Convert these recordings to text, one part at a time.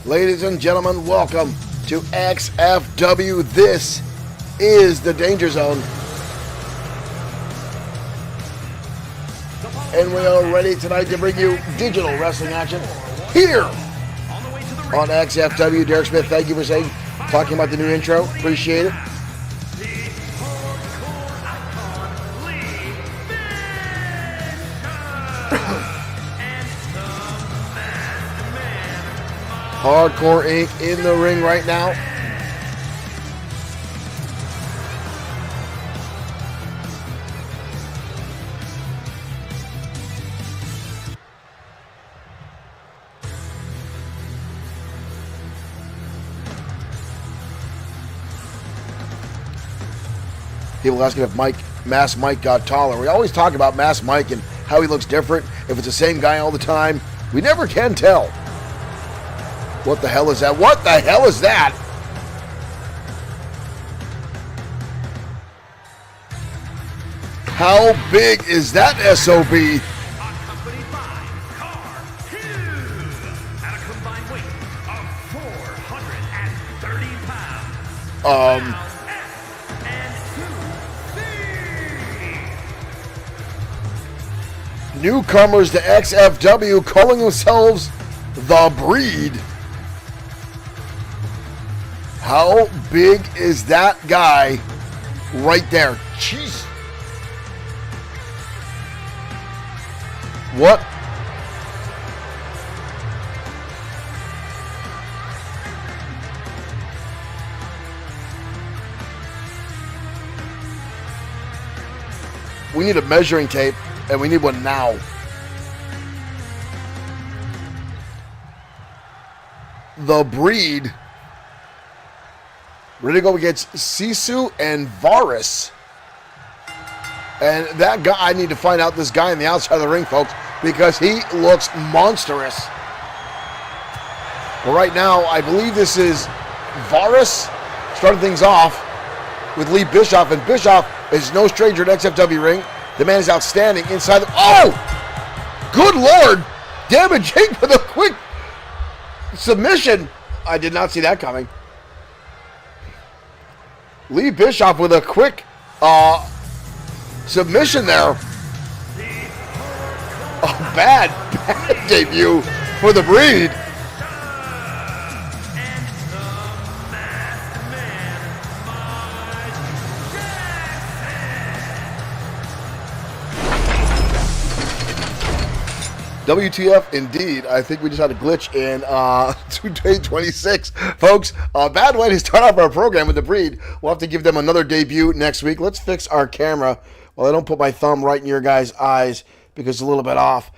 Ladies and gentlemen, welcome to XFW. This is the Danger Zone. And we are ready tonight to bring you digital wrestling action here on XFW. Derek Smith, thank you for talking about the new intro. Appreciate it. Hardcore Inc. in the ring right now. People asking if Mass Mike got taller. We always talk about Mass Mike and how he looks different. If it's the same guy all the time, we never can tell. What the hell is that? What the hell is that? How big is that SOB? Accompanied by Car 2 at a combined weight of 430 pounds. Newcomers to XFW calling themselves The Breed. How big is that guy right there? Jeez. What? We need a measuring tape, and we need one now. The Breed Ready to go against Sisu and Varus. And that guy, I need to find out this guy on the outside of the ring, folks, because he looks monstrous. Well, right now, I believe this is Varus starting things off with Lee Bischoff, and Bischoff is no stranger to XFW ring. The man is outstanding inside the... Oh! Good Lord! Damage Inc. with a quick submission. I did not see that coming. Lee Bischoff with a quick submission there. Oh, bad debut for the Breed. WTF indeed. I think we just had a glitch in 2K26. Folks, a bad way to start off our program with the Breed. We'll have to give them another debut next week. Let's fix our camera while I don't put my thumb right in your guys' eyes because it's a little bit off.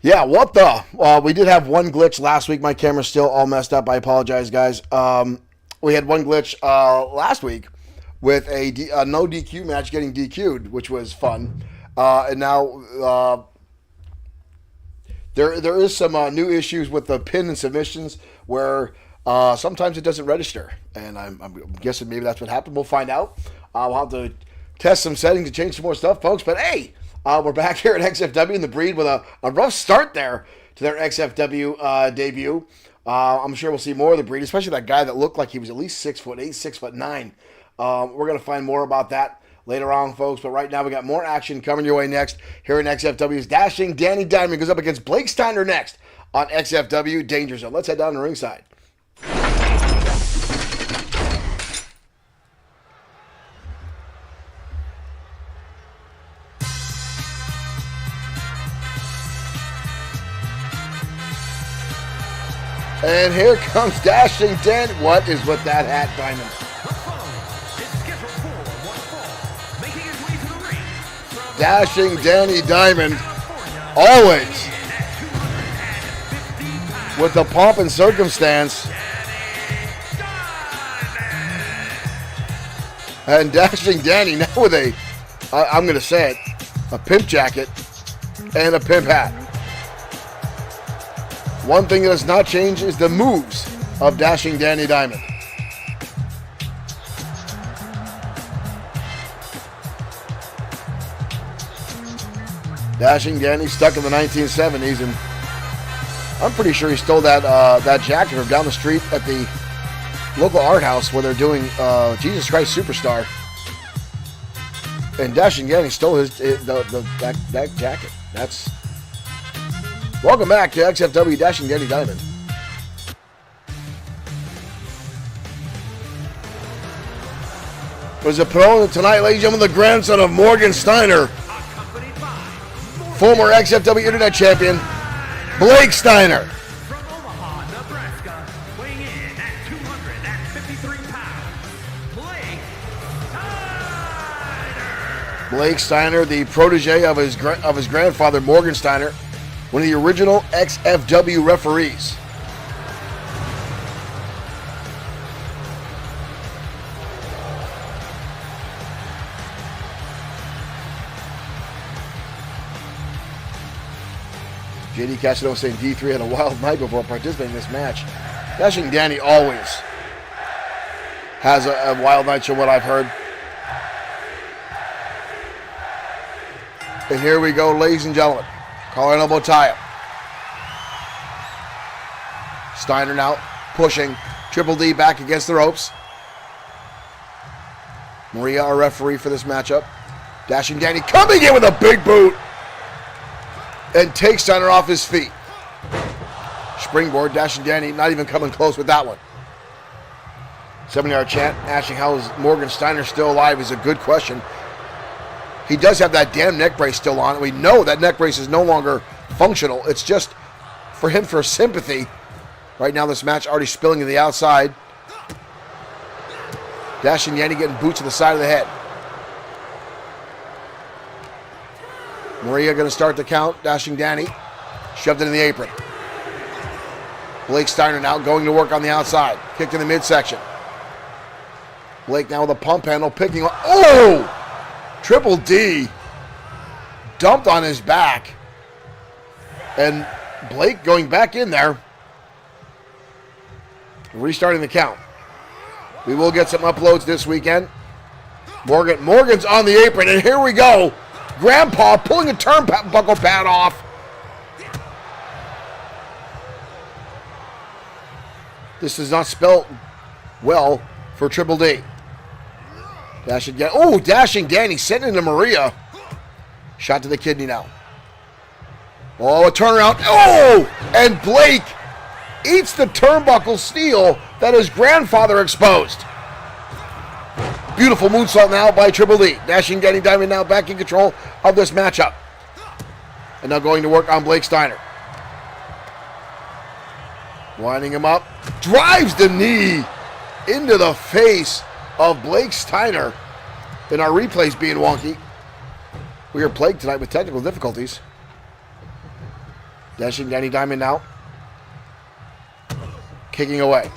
Yeah, what the? We did have one glitch last week. My camera's still all messed up. I apologize, guys. We had one glitch last week with a no DQ match getting DQ'd, which was fun. And now... There is some new issues with the pin and submissions where sometimes it doesn't register. And I'm guessing maybe that's what happened. We'll find out. We'll have to test some settings to change some more stuff, folks. But hey, we're back here at XFW in the Breed with a rough start there to their XFW debut. I'm sure we'll see more of the Breed, especially that guy that looked like he was at least 6'8", 6'9". We're going to find more about that later on, folks, but right now we got more action coming your way next here in XFW's Dashing Danny Diamond goes up against Blake Steiner next on XFW Danger Zone. Let's head down to ringside. And here comes Dashing Dan. What is with that hat, Diamond? Dashing Danny Diamond, always with the pomp and circumstance. And Dashing Danny now with I'm going to say it, a pimp jacket and a pimp hat. One thing that does not change is the moves of Dashing Danny Diamond. Dashing Danny stuck in the 1970s, and I'm pretty sure he stole that jacket from down the street at the local art house where they're doing Jesus Christ Superstar. And Dashing Danny stole that jacket. That's welcome back to XFW Dashing Danny Diamond. Was a pro tonight, ladies and gentlemen, the grandson of Morgan Steiner. Former XFW Internet Champion, Blake Steiner. From Omaha, Nebraska, weighing in at 253 pounds, Blake Steiner. Blake Steiner, the protege of his grandfather, Morgan Steiner, one of the original XFW referees. JD Cassido saying D3 had a wild night before participating in this match. Dashing Danny always has a wild night, from what I've heard. And here we go, ladies and gentlemen. Collar and elbow tie-up. Steiner now pushing Triple D back against the ropes. Maria, our referee for this matchup. Dashing Danny coming in with a big boot. And takes Steiner off his feet. Springboard, Dashing Danny not even coming close with that one. 7-yard chant asking how is Morgan Steiner still alive is a good question. He does have that damn neck brace still on. We know that neck brace is no longer functional. It's just for him for sympathy. Right now this match already spilling to the outside. Dashing Danny getting boots to the side of the head. Maria going to start the count. Dashing Danny shoved into the apron. Blake Steiner now going to work on the outside. Kicked in the midsection. Blake now with a pump handle, picking up. Oh! Triple D dumped on his back. And Blake going back in there. Restarting the count. We will get some uploads this weekend. Morgan's on the apron, and here we go. Grandpa pulling a turnbuckle pad off. This does not spell well for Triple D. Dashing Danny sent into Maria. Shot to the kidney now. Oh, a turnaround. Oh! And Blake eats the turnbuckle steel that his grandfather exposed. Beautiful moonsault now by Triple D. Dashing Danny Diamond now back in control of this matchup. And now going to work on Blake Steiner. Winding him up. Drives the knee into the face of Blake Steiner. And our replays being wonky. We are plagued tonight with technical difficulties. Dashing Danny Diamond now. Kicking away.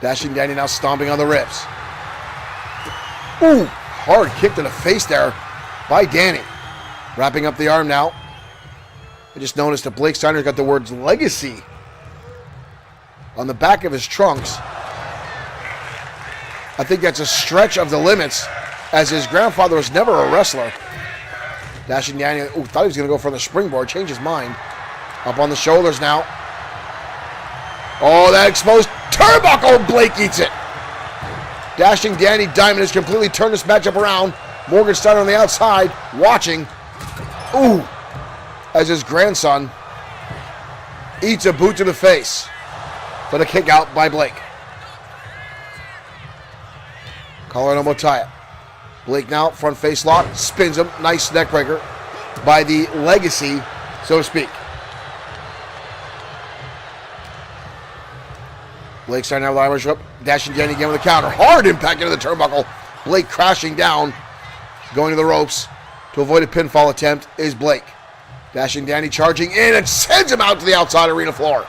Dashing Danny now stomping on the ribs. Ooh, hard kick to the face there by Danny. Wrapping up the arm now. I just noticed that Blake Steiner's got the words legacy on the back of his trunks. I think that's a stretch of the limits, as his grandfather was never a wrestler. Dashing Danny, thought he was going to go for the springboard, changed his mind. Up on the shoulders now. Oh, that exposed turnbuckle. Blake eats it. Dashing Danny Diamond has completely turned this matchup around. Morgan Steiner on the outside, watching. Ooh, as his grandson eats a boot to the face. But a kick out by Blake. Collar and elbow tie-up. Blake now, front face lock, spins him. Nice neck breaker by the legacy, so to speak. Blake starting out with the Irish whip. Dashing Danny again with a counter. Hard impact into the turnbuckle. Blake crashing down. Going to the ropes to avoid a pinfall attempt is Blake. Dashing Danny charging in and sends him out to the outside arena floor.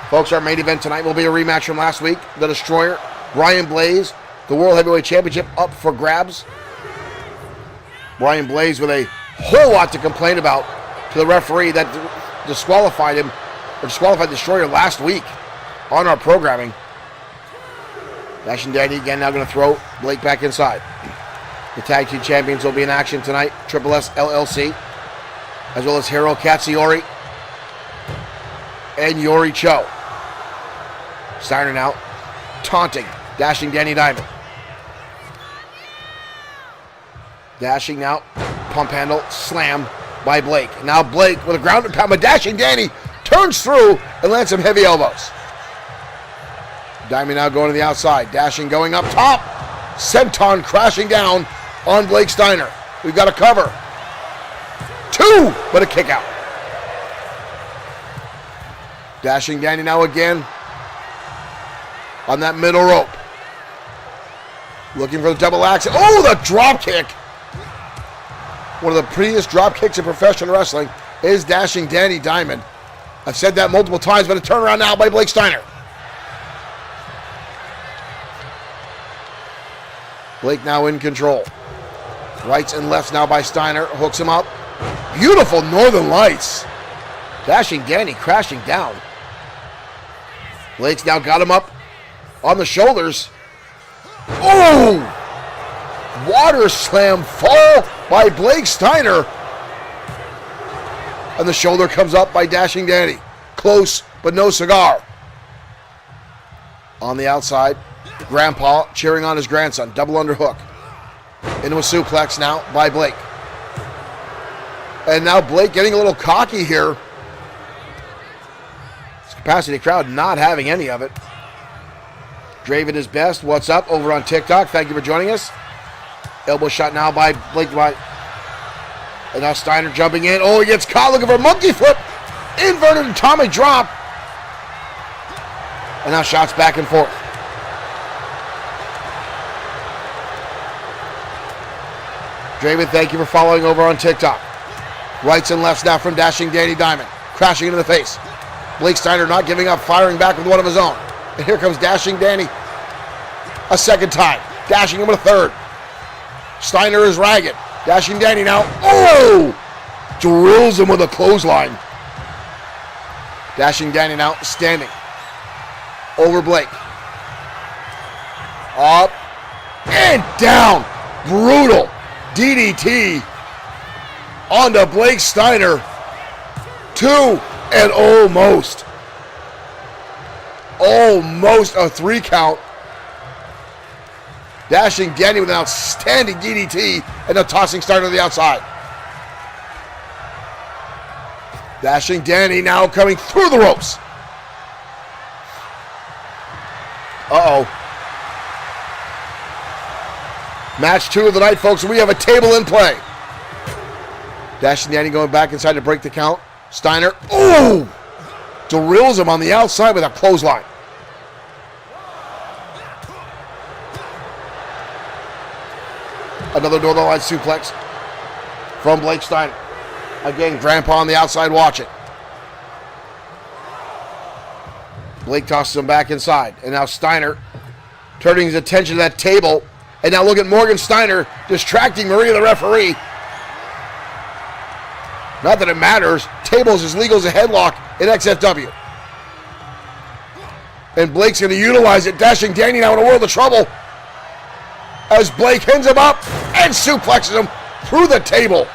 Folks, our main event tonight will be a rematch from last week. The Destroyer, Brian Blaze, the World Heavyweight Championship up for grabs. Brian Blaze with a whole lot to complain about to the referee that disqualified him, or disqualified Destroyer last week on our programming. Dashing Danny again now going to throw Blake back inside. The Tag Team Champions will be in action tonight. Triple S LLC, as well as Hiro Katsuyori and Yori Cho. Steiner now taunting Dashing Danny Diamond. Dashing now, pump handle, slam by Blake. Now Blake with a grounded pound, but Dashing Danny turns through and lands some heavy elbows. Diamond now going to the outside. Dashing going up top. Senton crashing down on Blake Steiner. We've got a cover. Two, but a kick out. Dashing Danny now again on that middle rope. Looking for the double axe. Oh, the drop kick. One of the prettiest drop kicks in professional wrestling is Dashing Danny Diamond. I've said that multiple times, but a turnaround now by Blake Steiner. Blake now in control. Rights and lefts now by Steiner. Hooks him up. Beautiful Northern Lights. Dashing Danny crashing down. Blake's now got him up on the shoulders. Oh! Water slam fall by Blake Steiner. And the shoulder comes up by Dashing Danny. Close, but no cigar. On the outside, Grandpa cheering on his grandson. Double underhook. Into a suplex now by Blake. And now Blake getting a little cocky here. This capacity crowd not having any of it. Draven is best. What's up over on TikTok? Thank you for joining us. Elbow shot now by Blake. And now Steiner jumping in. Oh, he gets caught looking for a monkey flip. Inverted atomic drop. And now shots back and forth. Draven, thank you for following over on TikTok. Rights and lefts now from Dashing Danny Diamond. crashing into the face. Blake Steiner not giving up, firing back with one of his own. And here comes Dashing Danny a second time. Dashing him with a third. Steiner is ragged. Dashing Danny now. Oh! Drills him with a clothesline. Dashing Danny now standing over Blake. Up and down. Brutal DDT onto Blake Steiner. 2 and almost a 3 count. Dashing Danny with an outstanding DDT and a tossing Steiner to the outside. Dashing Danny now coming through the ropes. Uh-oh. Match 2 of the night, folks, and we have a table in play. Dashing Danny going back inside to break the count. Steiner, ooh! Drills him on the outside with a clothesline. Another door-to-the-line suplex from Blake Steiner. Again, Grandpa on the outside watching. Blake tosses him back inside. And now Steiner turning his attention to that table. And now look at Morgan Steiner distracting Maria, the referee. Not that it matters. Table's as legal as a headlock in XFW. And Blake's going to utilize it. Dashing Danny now in a world of trouble. As Blake hands him up and suplexes him through the table.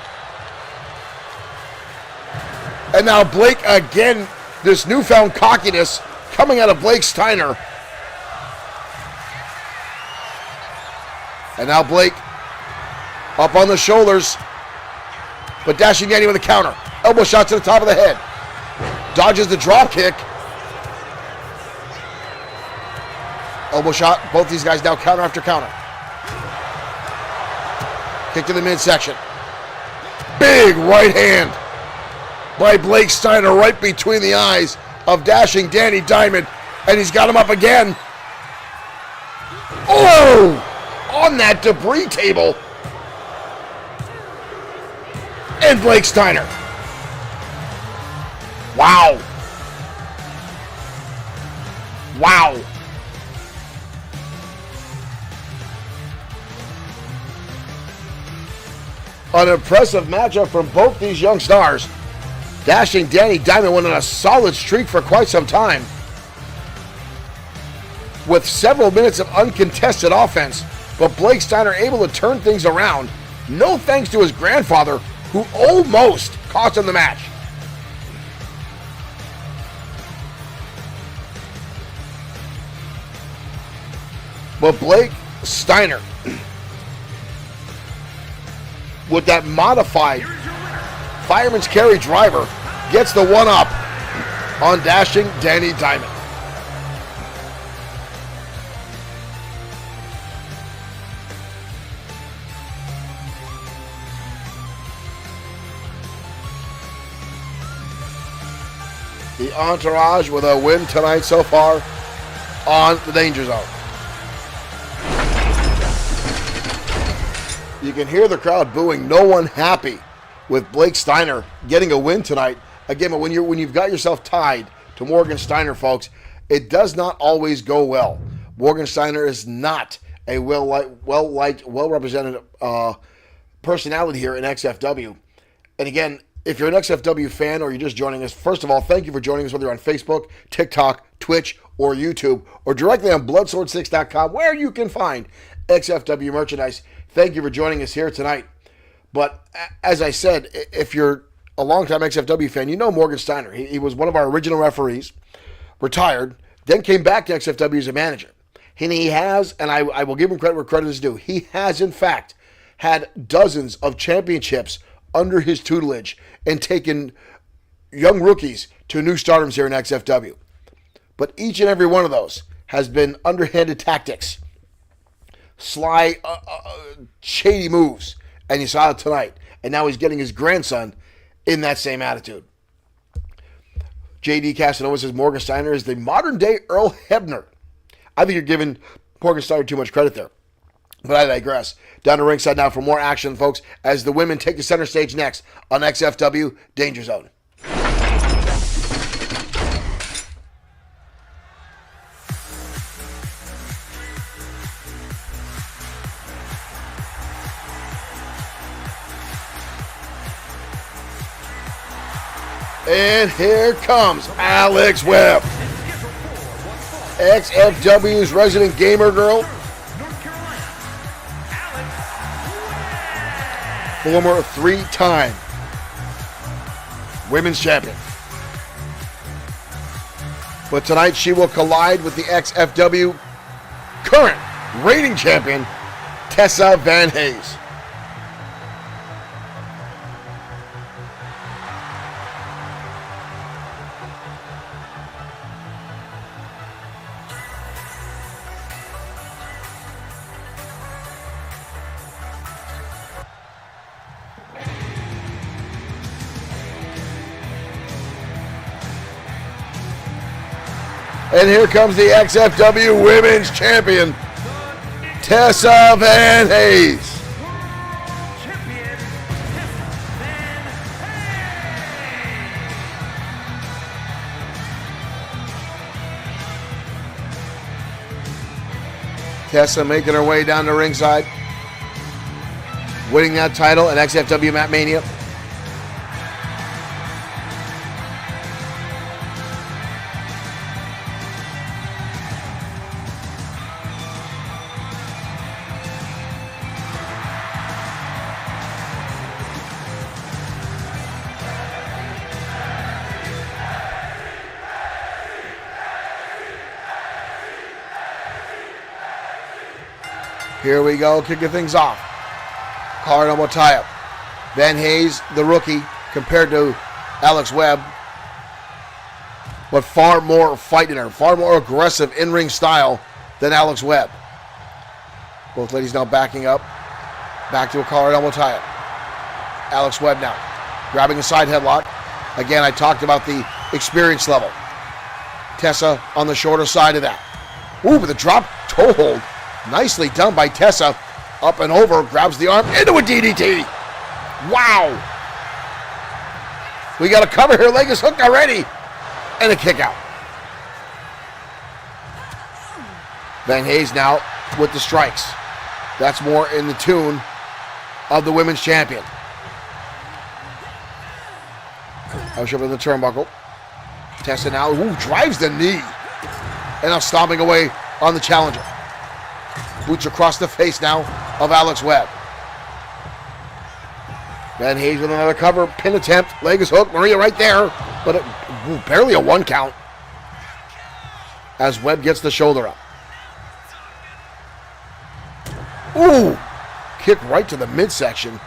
And now Blake again, this newfound cockiness coming out of Blake Steiner. And now Blake up on the shoulders. But Dashing Danny with a counter. Elbow shot to the top of the head. Dodges the drop kick. Elbow shot. Both these guys now counter after counter. Kick to the midsection. Big right hand by Blake Steiner right between the eyes of Dashing Danny Diamond. And he's got him up again. Oh! On that debris table. And Blake Steiner. Wow. Wow. An impressive matchup from both these young stars. Dashing Danny Diamond went on a solid streak for quite some time, with several minutes of uncontested offense, but Blake Steiner able to turn things around, no thanks to his grandfather, who almost cost him the match. But Blake Steiner, with that modified fireman's carry driver, gets the one up on Dashing Danny Diamond. The Entourage with a win tonight so far on the Danger Zone. You can hear the crowd booing. No one happy with Blake Steiner getting a win tonight. Again, but when you've got yourself tied to Morgan Steiner, folks, it does not always go well. Morgan Steiner is not a well-liked, well-represented personality here in XFW. And again, if you're an XFW fan or you're just joining us, first of all, thank you for joining us, whether you're on Facebook, TikTok, Twitch, or YouTube, or directly on Bloodsword6.com, where you can find XFW merchandise. Thank you for joining us here tonight. But as I said, if you're a longtime XFW fan, you know Morgan Steiner. He was one of our original referees, retired, then came back to XFW as a manager. And he has, and I will give him credit where credit is due, he has, in fact, had dozens of championships under his tutelage and taken young rookies to new stardoms here in XFW. But each and every one of those has been underhanded tactics, sly, shady moves, and you saw it tonight. And now he's getting his grandson in that same attitude. JD Casanova says Morgan Steiner is the modern-day Earl Hebner. I think you're giving Morgan Steiner too much credit there. But I digress. Down to ringside now for more action, folks, as the women take the center stage next on XFW Danger Zone. And here comes Alex Webb. XFW's resident gamer girl. North Carolina, Alex Former three-time women's champion. But tonight she will collide with the XFW current reigning champion, Tessa Van Hayes. And here comes the XFW Women's Champion, Tessa Van Hayes. champion, Tessa Van Hayes. Tessa making her way down to ringside, winning that title at XFW Mat Mania. Here we go, kicking things off. Collar elbow tie-up. Van Hayes, the rookie, compared to Alex Webb, but far more fight in her, far more aggressive in-ring style than Alex Webb. Both ladies now backing up. Back to a collar elbow tie-up. Alex Webb now grabbing a side headlock. Again, I talked about the experience level. Tessa on the shorter side of that. Ooh, with a drop toe hold. Nicely done by Tessa. Up and over, grabs the arm into a DDT. Wow. We got a cover here, leg is hooked already. And a kick out. Van Hayes now with the strikes. That's more in the tune of the women's champion. Push up in the turnbuckle. Tessa now, drives the knee. And now stomping away on the challenger. Boots across the face now of Alex Webb. Van Hayes with another cover, pin attempt, leg is hooked, Maria right there, but barely a one count as Webb gets the shoulder up. Ooh, kick right to the midsection.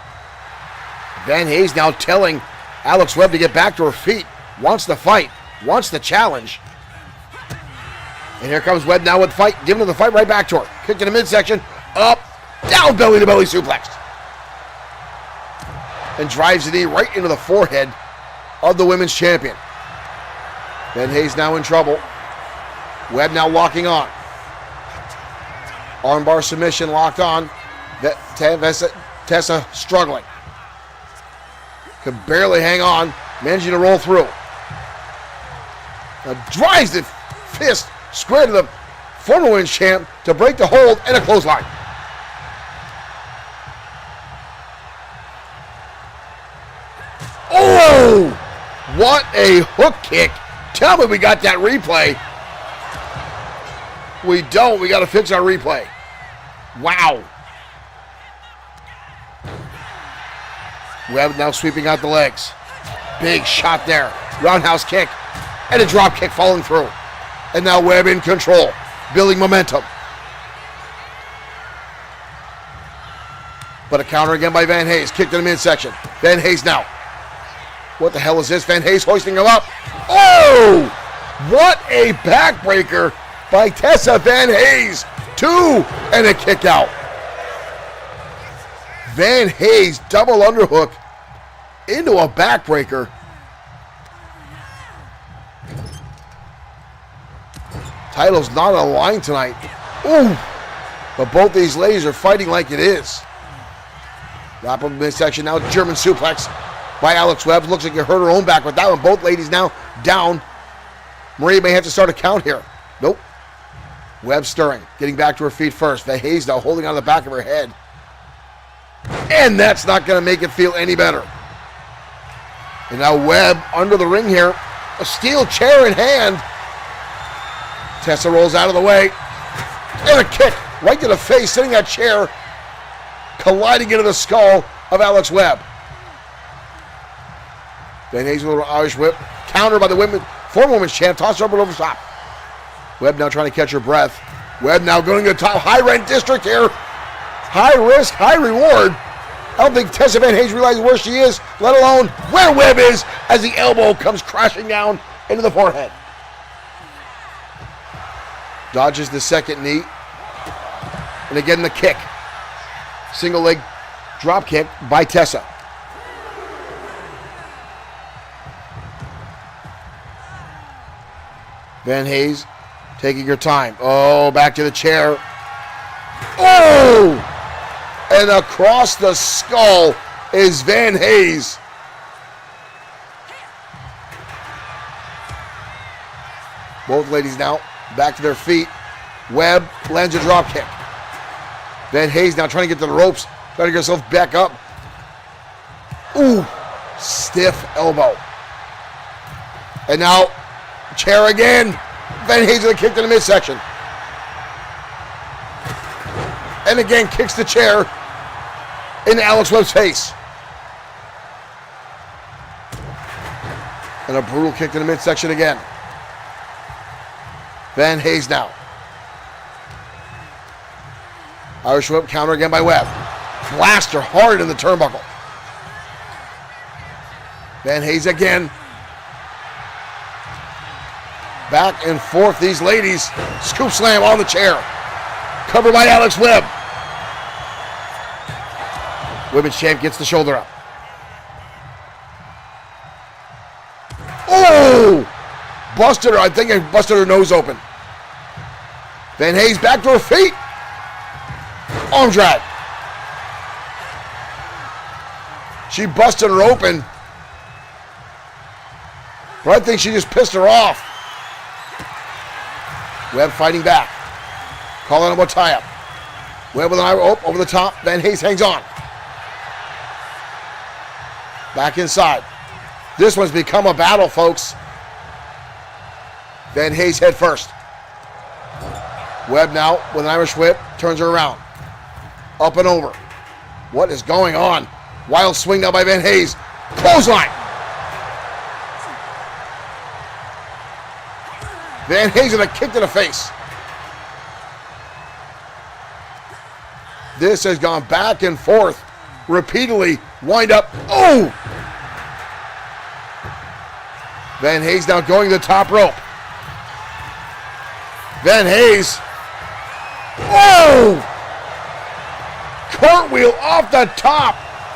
Van Hayes now telling Alex Webb to get back to her feet, wants the fight, wants the challenge. And here comes Webb now with fight, giving her the fight right back to her. Kick to the midsection, up, down, belly to belly suplex. And drives the knee right into the forehead of the women's champion. Van Hayes now in trouble. Webb now locking on. Armbar submission locked on. Tessa struggling. Can barely hang on, managing to roll through. Now drives the fist square to the former women's champ to break the hold and a clothesline. Oh! What a hook kick. Tell me we got that replay. We don't. We got to fix our replay. Wow. Webb now sweeping out the legs. Big shot there. Roundhouse kick. And a drop kick falling through. And now Webb in control, building momentum. But a counter again by Van Hayes. Kick to the midsection. Van Hayes now. What the hell is this? Van Hayes hoisting him up. Oh! What a backbreaker by Tessa Van Hayes. 2 and a kick out. Van Hayes double underhook into a backbreaker. Title's not on the line tonight. Ooh! But both these ladies are fighting like it is. Wrap up midsection now. German suplex by Alex Webb. Looks like you hurt her own back with that one. Both ladies now down. Maria may have to start a count here. Nope. Webb stirring. Getting back to her feet first. Van Hayes now holding on the back of her head. And that's not going to make it feel any better. And now Webb under the ring here. A steel chair in hand. Tessa rolls out of the way. And a kick right to the face, sending that chair colliding into the skull of Alex Webb. Van Hayes with a little Irish whip. Counter by the former women's champ. Toss her up and over the top. Webb now trying to catch her breath. Webb now going to the top. High rent district here. High risk, high reward. I don't think Tessa Van Hayes realizes where she is, let alone where Webb is, as the elbow comes crashing down into the forehead. Dodges the second knee. And again the kick. Single leg drop kick by Tessa. Van Hayes taking her time. Oh, back to the chair. Oh! And across the skull is Van Hayes. Both ladies now back to their feet. Webb lands a drop kick. Van Hayes now trying to get to the ropes, trying to get herself back up. Ooh, stiff elbow. And now, chair again. Van Hayes with a kick to the midsection. And again, kicks the chair into Alex Webb's face. And a brutal kick to the midsection again. Van Hayes now. Irish whip counter again by Webb. Blaster hard in the turnbuckle. Van Hayes again. Back and forth, these ladies. Scoop slam on the chair. Covered by Alex Webb. Women's champ gets the shoulder up. Oh! Busted her. I think I busted her nose open. Van Hayes back to her feet. Arm drag. She busted her open. But I think she just pissed her off. Webb fighting back. Calling him a tie-up. Webb with an eye rope over the top. Van Hayes hangs on. Back inside. This one's become a battle, folks. Van Hayes head first. Webb now with an Irish whip. Turns her around. Up and over. What is going on? Wild swing now by Van Hayes. Clothesline. Van Hayes with a kick to the face. This has gone back and forth repeatedly. Wind up. Oh! Van Hayes now going to the top rope. Van Hayes. Oh! Cartwheel off the top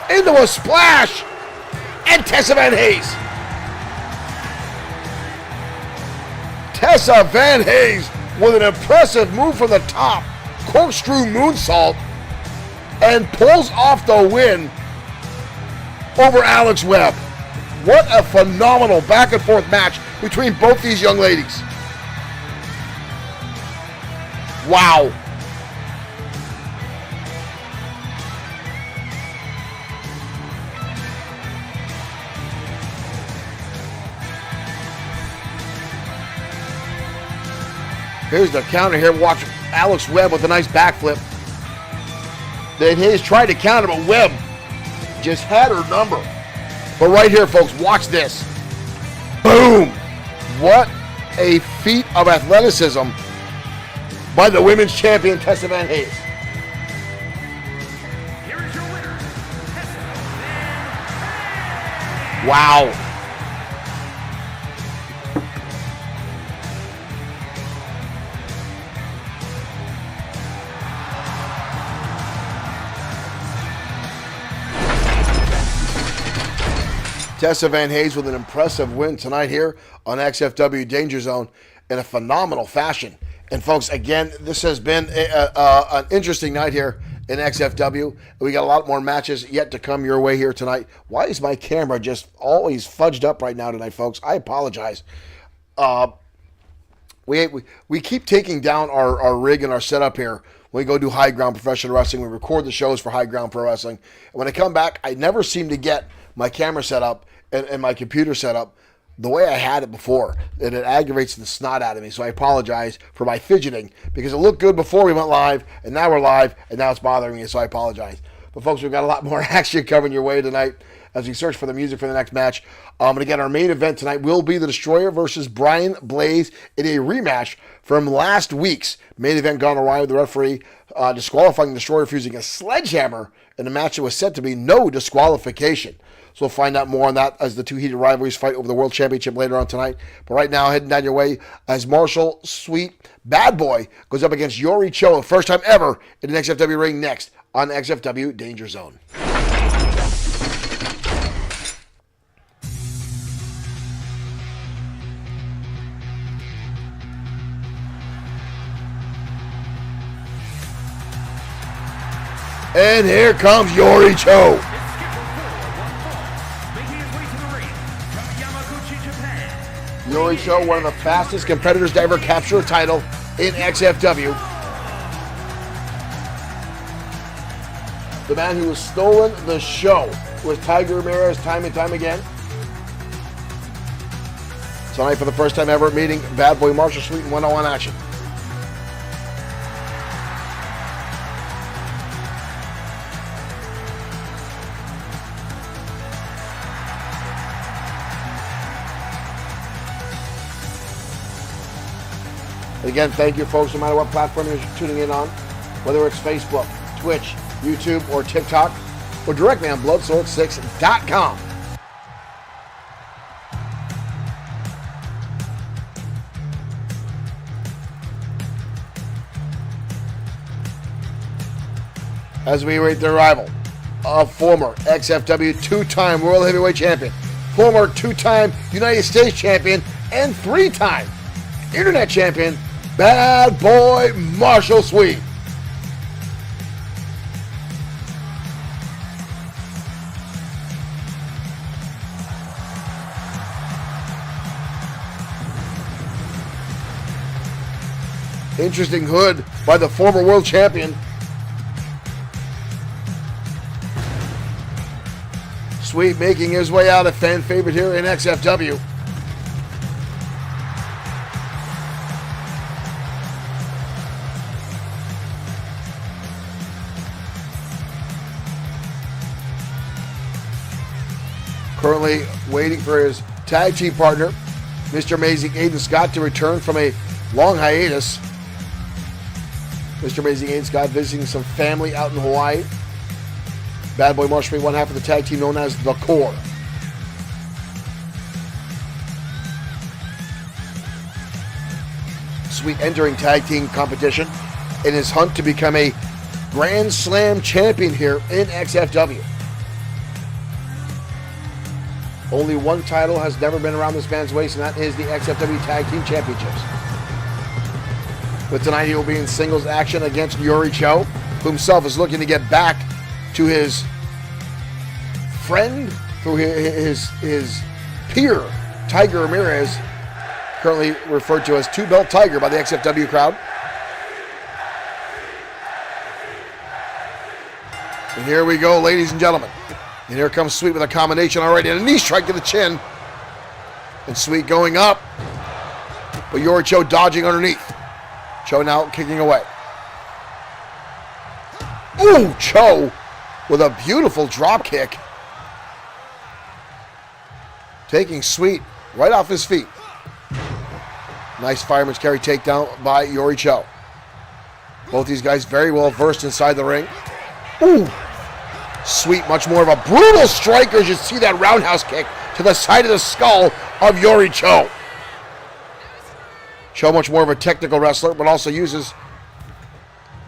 into a splash. And Tessa Van Hayes. Tessa Van Hayes with an impressive move from the top. Corkscrew moonsault. And pulls off the win over Alex Webb. What a phenomenal back and forth match between both these young ladies. Wow. Here's the counter here. Watch Alex Webb with a nice backflip. Van Hayes tried to counter, but Webb just had her number. But right here, folks, watch this. Boom! What a feat of athleticism by the women's champion, Tessa Van Hayes. Here is your winner, Tessa Van Hayes. Wow. Tessa Van Hayes with an impressive win tonight here on XFW Danger Zone in a phenomenal fashion. And folks, again, this has been an interesting night here in XFW. We got a lot more matches yet to come your way here tonight. Why is my camera just always fudged up right now tonight, folks? I apologize. We keep taking down our rig and our setup here. When we go do High Ground Professional Wrestling, we record the shows for High Ground Pro Wrestling. And when I come back, I never seem to get my camera set up and my computer setup the way I had it before, and it aggravates the snot out of me. So I apologize for my fidgeting, because it looked good before we went live, and now we're live, and now it's bothering me, so I apologize. But folks, we've got a lot more action coming your way tonight as we search for the music for the next match. And again, our main event tonight will be the Destroyer versus Brian Blaze in a rematch from last week's main event gone awry, with the referee disqualifying the Destroyer for using a sledgehammer in a match that was said to be no disqualification. So we'll find out more on that as the two heated rivalries fight over the World Championship later on tonight. But right now, heading down your way as Marshall Sweet Bad Boy goes up against Yori Cho, the first time ever in an XFW ring, next on XFW Danger Zone. And here comes Yori Cho. Yori Cho, one of the fastest competitors to ever capture a title in XFW. The man who has stolen the show with Tiger Ramirez time and time again. Tonight, for the first time ever, meeting Bad Boy Marshall Sweet in one-on-one action. Again, thank you, folks, no matter what platform you're tuning in on, whether it's Facebook, Twitch, YouTube, or TikTok, or directly on Bloodsword6.com. As we await their arrival, a former XFW two-time World Heavyweight Champion, former two-time United States Champion, and three-time Internet Champion, Bad Boy Marshall Sweet. Interesting hood by the former world champion. Sweet making his way out, a fan favorite here in XFW. Currently waiting for his tag team partner, Mr. Amazing Aiden Scott, to return from a long hiatus. Mr. Amazing Aiden Scott visiting some family out in Hawaii. Bad Boy Marshall Sweet, one half of the tag team known as The Core. Sweet entering tag team competition in his hunt to become a Grand Slam champion here in XFW. Only one title has never been around this man's waist, and that is the XFW Tag Team Championships. But tonight he will be in singles action against Yori Cho, who himself is looking to get back to his friend, through his peer, Tiger Ramirez, currently referred to as Two-Belt Tiger by the XFW crowd. And here we go, ladies and gentlemen. And here comes Sweet with a combination already, and a knee strike to the chin. And Sweet going up, but Yori Cho dodging underneath. Cho now kicking away. Ooh, Cho with a beautiful drop kick. Taking Sweet right off his feet. Nice fireman's carry takedown by Yori Cho. Both these guys very well versed inside the ring. Ooh. Sweet, much more of a brutal striker, as you see that roundhouse kick to the side of the skull of Yori Cho. Cho, much more of a technical wrestler, but also uses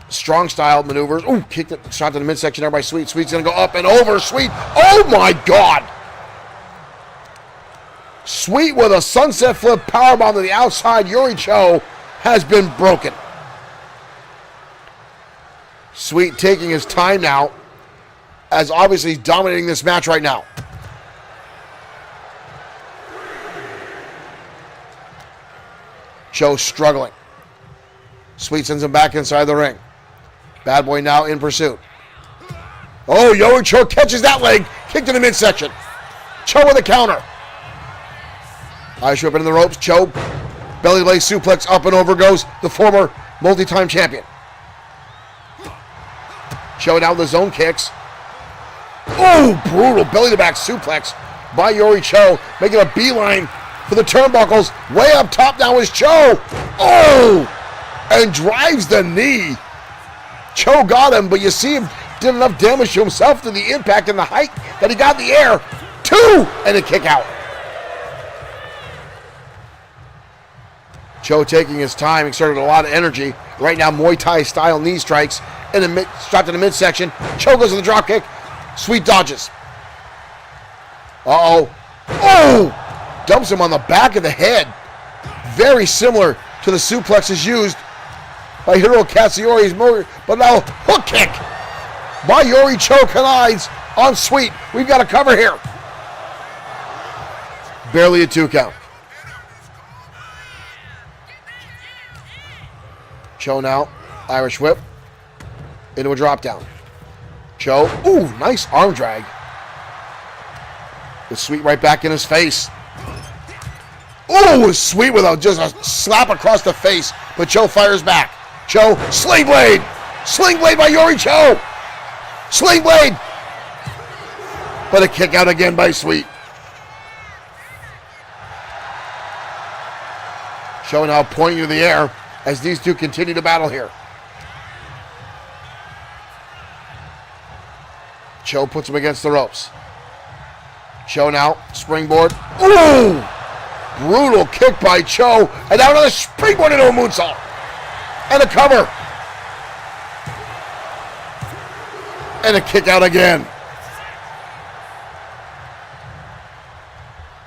strong style maneuvers. Ooh, kicked it, shot to the midsection there by Sweet. Sweet's gonna go up and over. Sweet, oh my God! Sweet with a sunset flip powerbomb to the outside. Yori Cho has been broken. Sweet taking his time now, as obviously he's dominating this match right now. Cho struggling. Sweet sends him back inside the ring. Bad Boy now in pursuit. Oh, Yori Cho catches that leg. Kick to the midsection. Cho with a counter. Irish whip into the ropes. Cho. Belly to leg suplex. Up and over goes the former multi-time champion. Cho now with the zone kicks. Oh, brutal belly to back suplex by Yori Cho. Making a beeline for the turnbuckles. Way up top now is Cho. Oh! And drives the knee. Cho got him, but you see him did enough damage to himself to the impact and the height that he got in the air. 2! And a kick out. Cho taking his time, exerted a lot of energy. Right now, Muay Thai style knee strikes in the strapped in the midsection. Cho goes to the drop kick. Sweet dodges. Uh-oh. Oh! Dumps him on the back of the head. Very similar to the suplexes used by Hiro Katsuyori's move, but now hook kick by Yori Cho collides on Sweet. We've got a cover here. Barely a 2 count. Cho now, Irish whip into a drop down. Cho, ooh, nice arm drag. With Sweet right back in his face. Ooh, Sweet with just a slap across the face, but Cho fires back. Cho, sling blade! Sling blade by Yori Cho! Sling blade! But a kick out again by Sweet. Cho now pointing to the air as these two continue to battle here. Cho puts him against the ropes. Cho now, springboard. Ooh! Brutal kick by Cho. And now another springboard into a moonsault. And a cover. And a kick out again.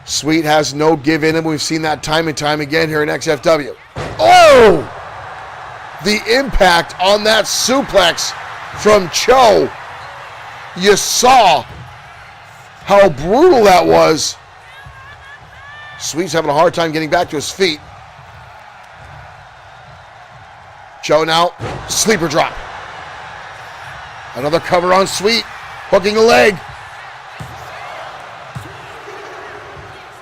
Sweet has no give in him. We've seen that time and time again here in XFW. Oh! The impact on that suplex from Cho. You saw how brutal that was. Sweet's having a hard time getting back to his feet. Cho now, sleeper drop. Another cover on Sweet, hooking the leg.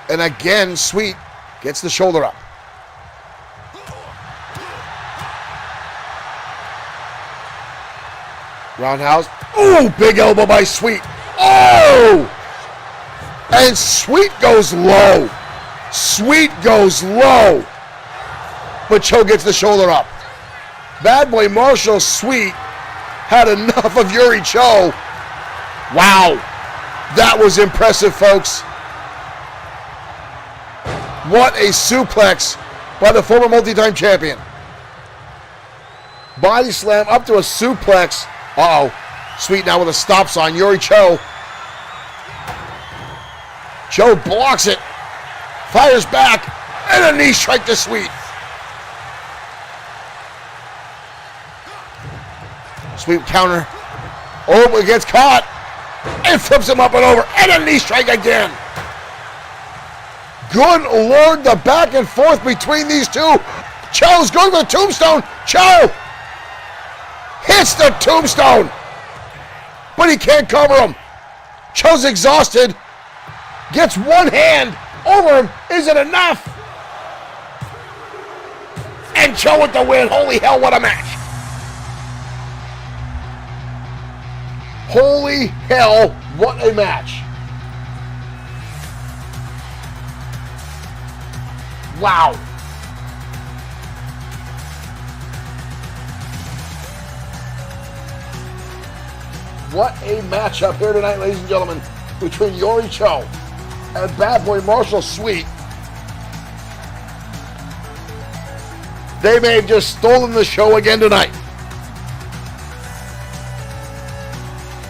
And again, Sweet gets the shoulder up. Roundhouse. Ooh, big elbow by Sweet. Oh! And Sweet goes low. Sweet goes low. But Cho gets the shoulder up. Bad Boy Marshall Sweet had enough of Yori Cho. Wow. That was impressive, folks. What a suplex by the former multi-time champion. Body slam up to a suplex. Uh-oh. Sweet now with a stop sign. Yori Cho. Cho blocks it. Fires back. And a knee strike to Sweet. Sweet counter. Oh, it gets caught. And flips him up and over. And a knee strike again. Good Lord, the back and forth between these two. Cho's going to the tombstone. Cho hits the tombstone. But he can't cover him. Cho's exhausted. Gets one hand over him. Is it enough? And Cho with the win. Holy hell, what a match. Holy hell, what a match. Wow. What a matchup here tonight, ladies and gentlemen, between Yori Cho and Bad Boy Marshall Sweet. They may have just stolen the show again tonight.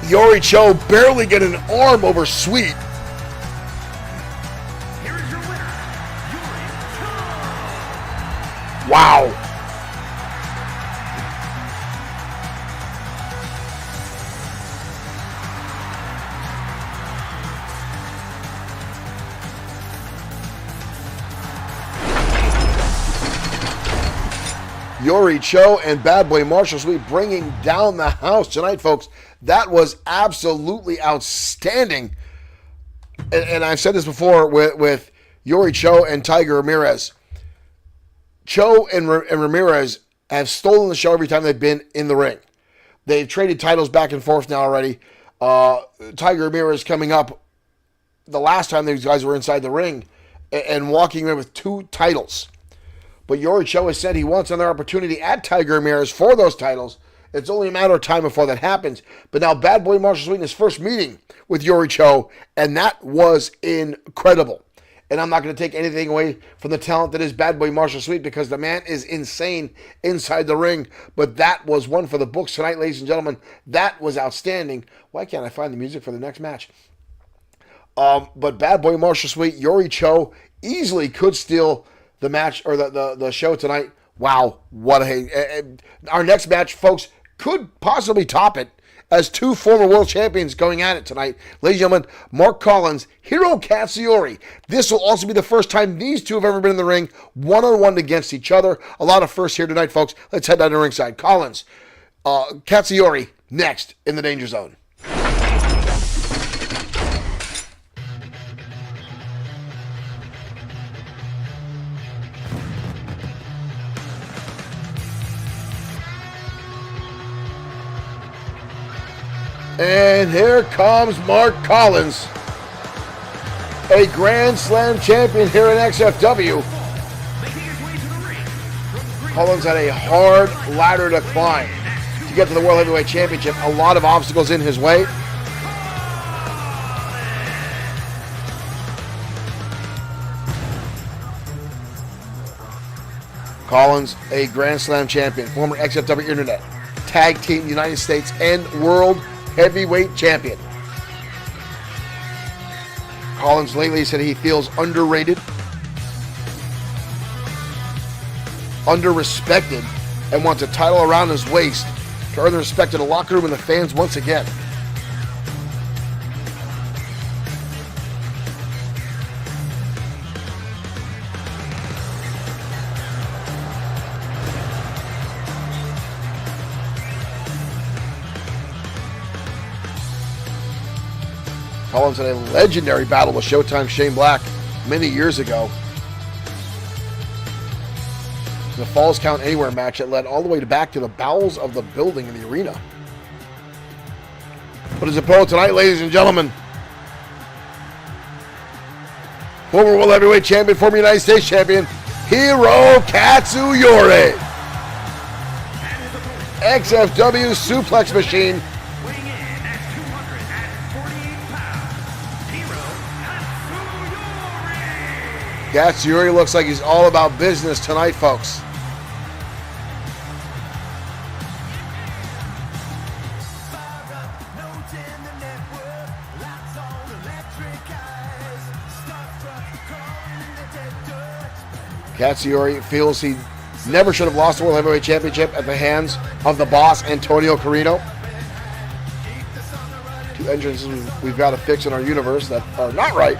Yori Cho barely get an arm over Sweet. Here is your winner, Yuri Cho. Wow. Yori Cho and Bad Boy Marshall Sweet bringing down the house tonight, folks. That was absolutely outstanding. and I've said this before with Yuri Cho and Tiger Ramirez. Cho and Ramirez have stolen the show every time they've been in the ring. They've traded titles back and forth now already. Tiger Ramirez coming up the last time these guys were inside the ring and walking in with 2 titles. But Yuri Cho has said he wants another opportunity at Tiger Ramirez for those titles. It's only a matter of time before that happens. But now Bad Boy Marshall Sweet in his first meeting with Yuri Cho, and that was incredible. And I'm not going to take anything away from the talent that is Bad Boy Marshall Sweet because the man is insane inside the ring. But that was one for the books tonight, ladies and gentlemen. That was outstanding. Why can't I find the music for the next match? But Bad Boy Marshall Sweet, Yuri Cho easily could steal the match or the show tonight. Wow, what our next match, folks, could possibly top it as 2 former world champions going at it tonight. Ladies and gentlemen, Mark Collins, Hiro Katsuyori. This will also be the first time these two have ever been in the ring one-on-one against each other. A lot of firsts here tonight, folks. Let's head down to ringside. Collins, Katsuyori, next in the Danger Zone. And here comes Mark Collins, a Grand Slam champion here in XFW. Collins had a hard ladder to climb to get to the World Heavyweight Championship. A lot of obstacles in his way. Collins, a Grand Slam champion, former XFW Internet, Tag Team United States, and World Heavyweight champion. Collins lately said he feels underrated, under-respected, and wants a title around his waist to earn the respect of the locker room and the fans once again. Collins had a legendary battle with Showtime Shane Black many years ago. The Falls Count Anywhere match that led all the way back to the bowels of the building in the arena. But his opponent tonight, ladies and gentlemen, former World Heavyweight Champion, former United States Champion, Hiro Katsuyori. XFW Suplex Machine. Katsuyori looks like he's all about business tonight, folks. Katsuyori feels he never should have lost the World Heavyweight Championship at the hands of the boss, Antonio Carino. 2 entrances we've got to fix in our universe that are not right.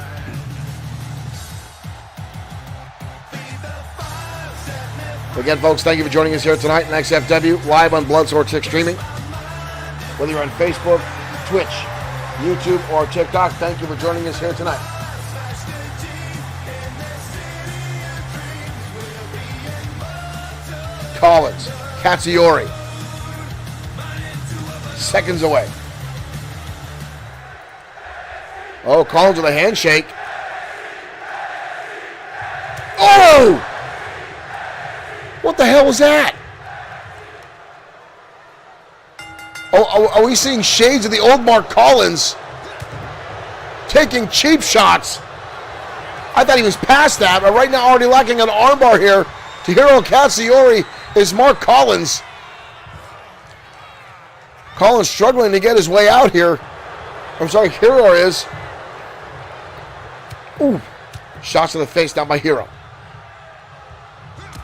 Again, folks, thank you for joining us here tonight in XFW, live on Bloodsport 6 streaming. Whether you're on Facebook, Twitch, YouTube, or TikTok, thank you for joining us here tonight. Collins, Katsuyori, seconds away. Oh, Collins with a handshake. Oh! What the hell was that? Oh, are we seeing shades of the old Mark Collins taking cheap shots? I thought he was past that, but right now already lacking an armbar here to Hiro Katsuyori is Mark Collins. Collins struggling to get his way out here. I'm sorry, Hiro is. Ooh, shots to the face down by Hiro.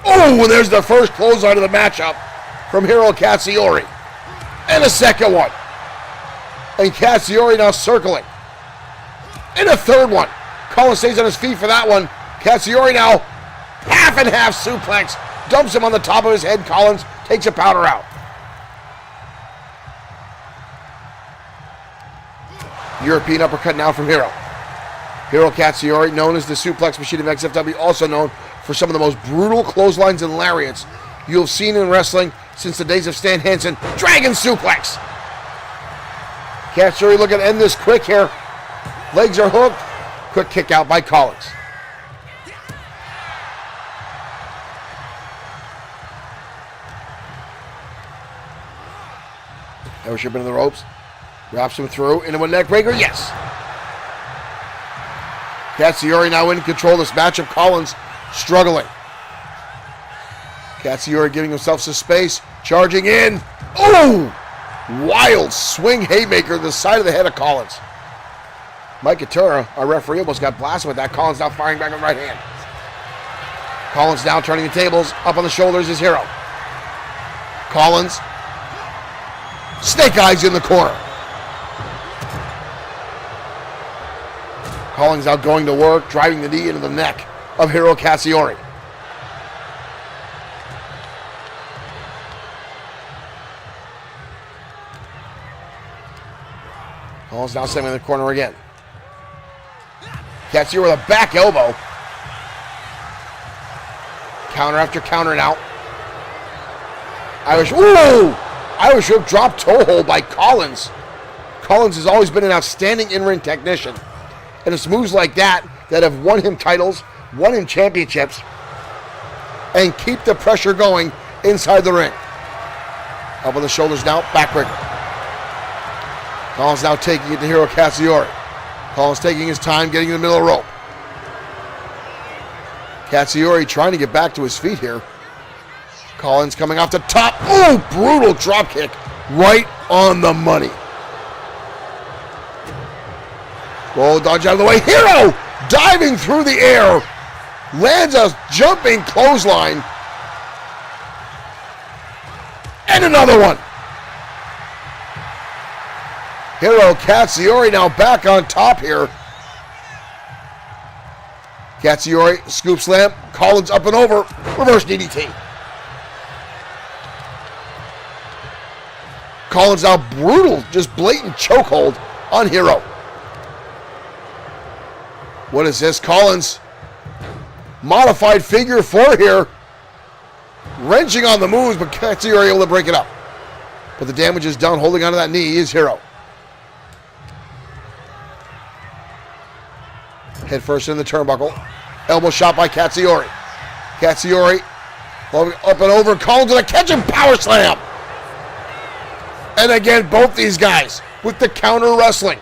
Oh, and there's the first clothesline of the matchup from Hiro Katsuyori. And a second one. And Katsuyori now circling. And a third one. Collins stays on his feet for that one. Katsuyori now half and half suplex. Dumps him on the top of his head. Collins takes a powder out. European uppercut now from Hiro. Hiro Katsuyori, known as the suplex machine of XFW, also known for some of the most brutal clotheslines and lariats you have seen in wrestling since the days of Stan Hansen. Dragon suplex. Katsuyori looking to end this quick here. Legs are hooked. Quick kick out by Collins. Airship into the ropes. Wraps him through into a neck breaker. Yes. Katsuyori now in control of this matchup. Collins struggling. Katsuyori giving himself some space. Charging in. Oh! Wild swing haymaker to the side of the head of Collins. Mike Katura, our referee, almost got blasted with that. Collins now firing back with the right hand. Collins now turning the tables. Up on the shoulders is Hiro. Collins. Snake eyes in the corner. Collins now going to work, driving the knee into the neck of Hiro Katsuyori. Collins now sitting in the corner again. Katsuyori with a back elbow. Counter after counter now. Irish whip drop toe hold by Collins. Collins has always been an outstanding in-ring technician. And it's moves like that that have won him titles, won him championships, and keep the pressure going inside the ring. Up on the shoulders now, backbreaker. Collins now taking it to Hiro Katsuyori. Collins taking his time, getting in the middle of the rope. Katsuyori trying to get back to his feet here. Collins coming off the top. Oh, brutal drop kick right on the money. Roll dodge out of the way. Hiro diving through the air. Lands a jumping clothesline. And another one. Hiro Katsuyori now back on top here. Katsuyori, scoop slam. Collins up and over. Reverse DDT. Collins now brutal, just blatant chokehold on Hiro. What is this? Collins, modified figure four here. Wrenching on the moves, but Katsuyori able to break it up. But the damage is done. Holding onto that knee is Hiro. Head first in the turnbuckle. Elbow shot by Katsuyori. Katsuyori up and over. Collins with a catching power slam. And again, both these guys with the counter wrestling.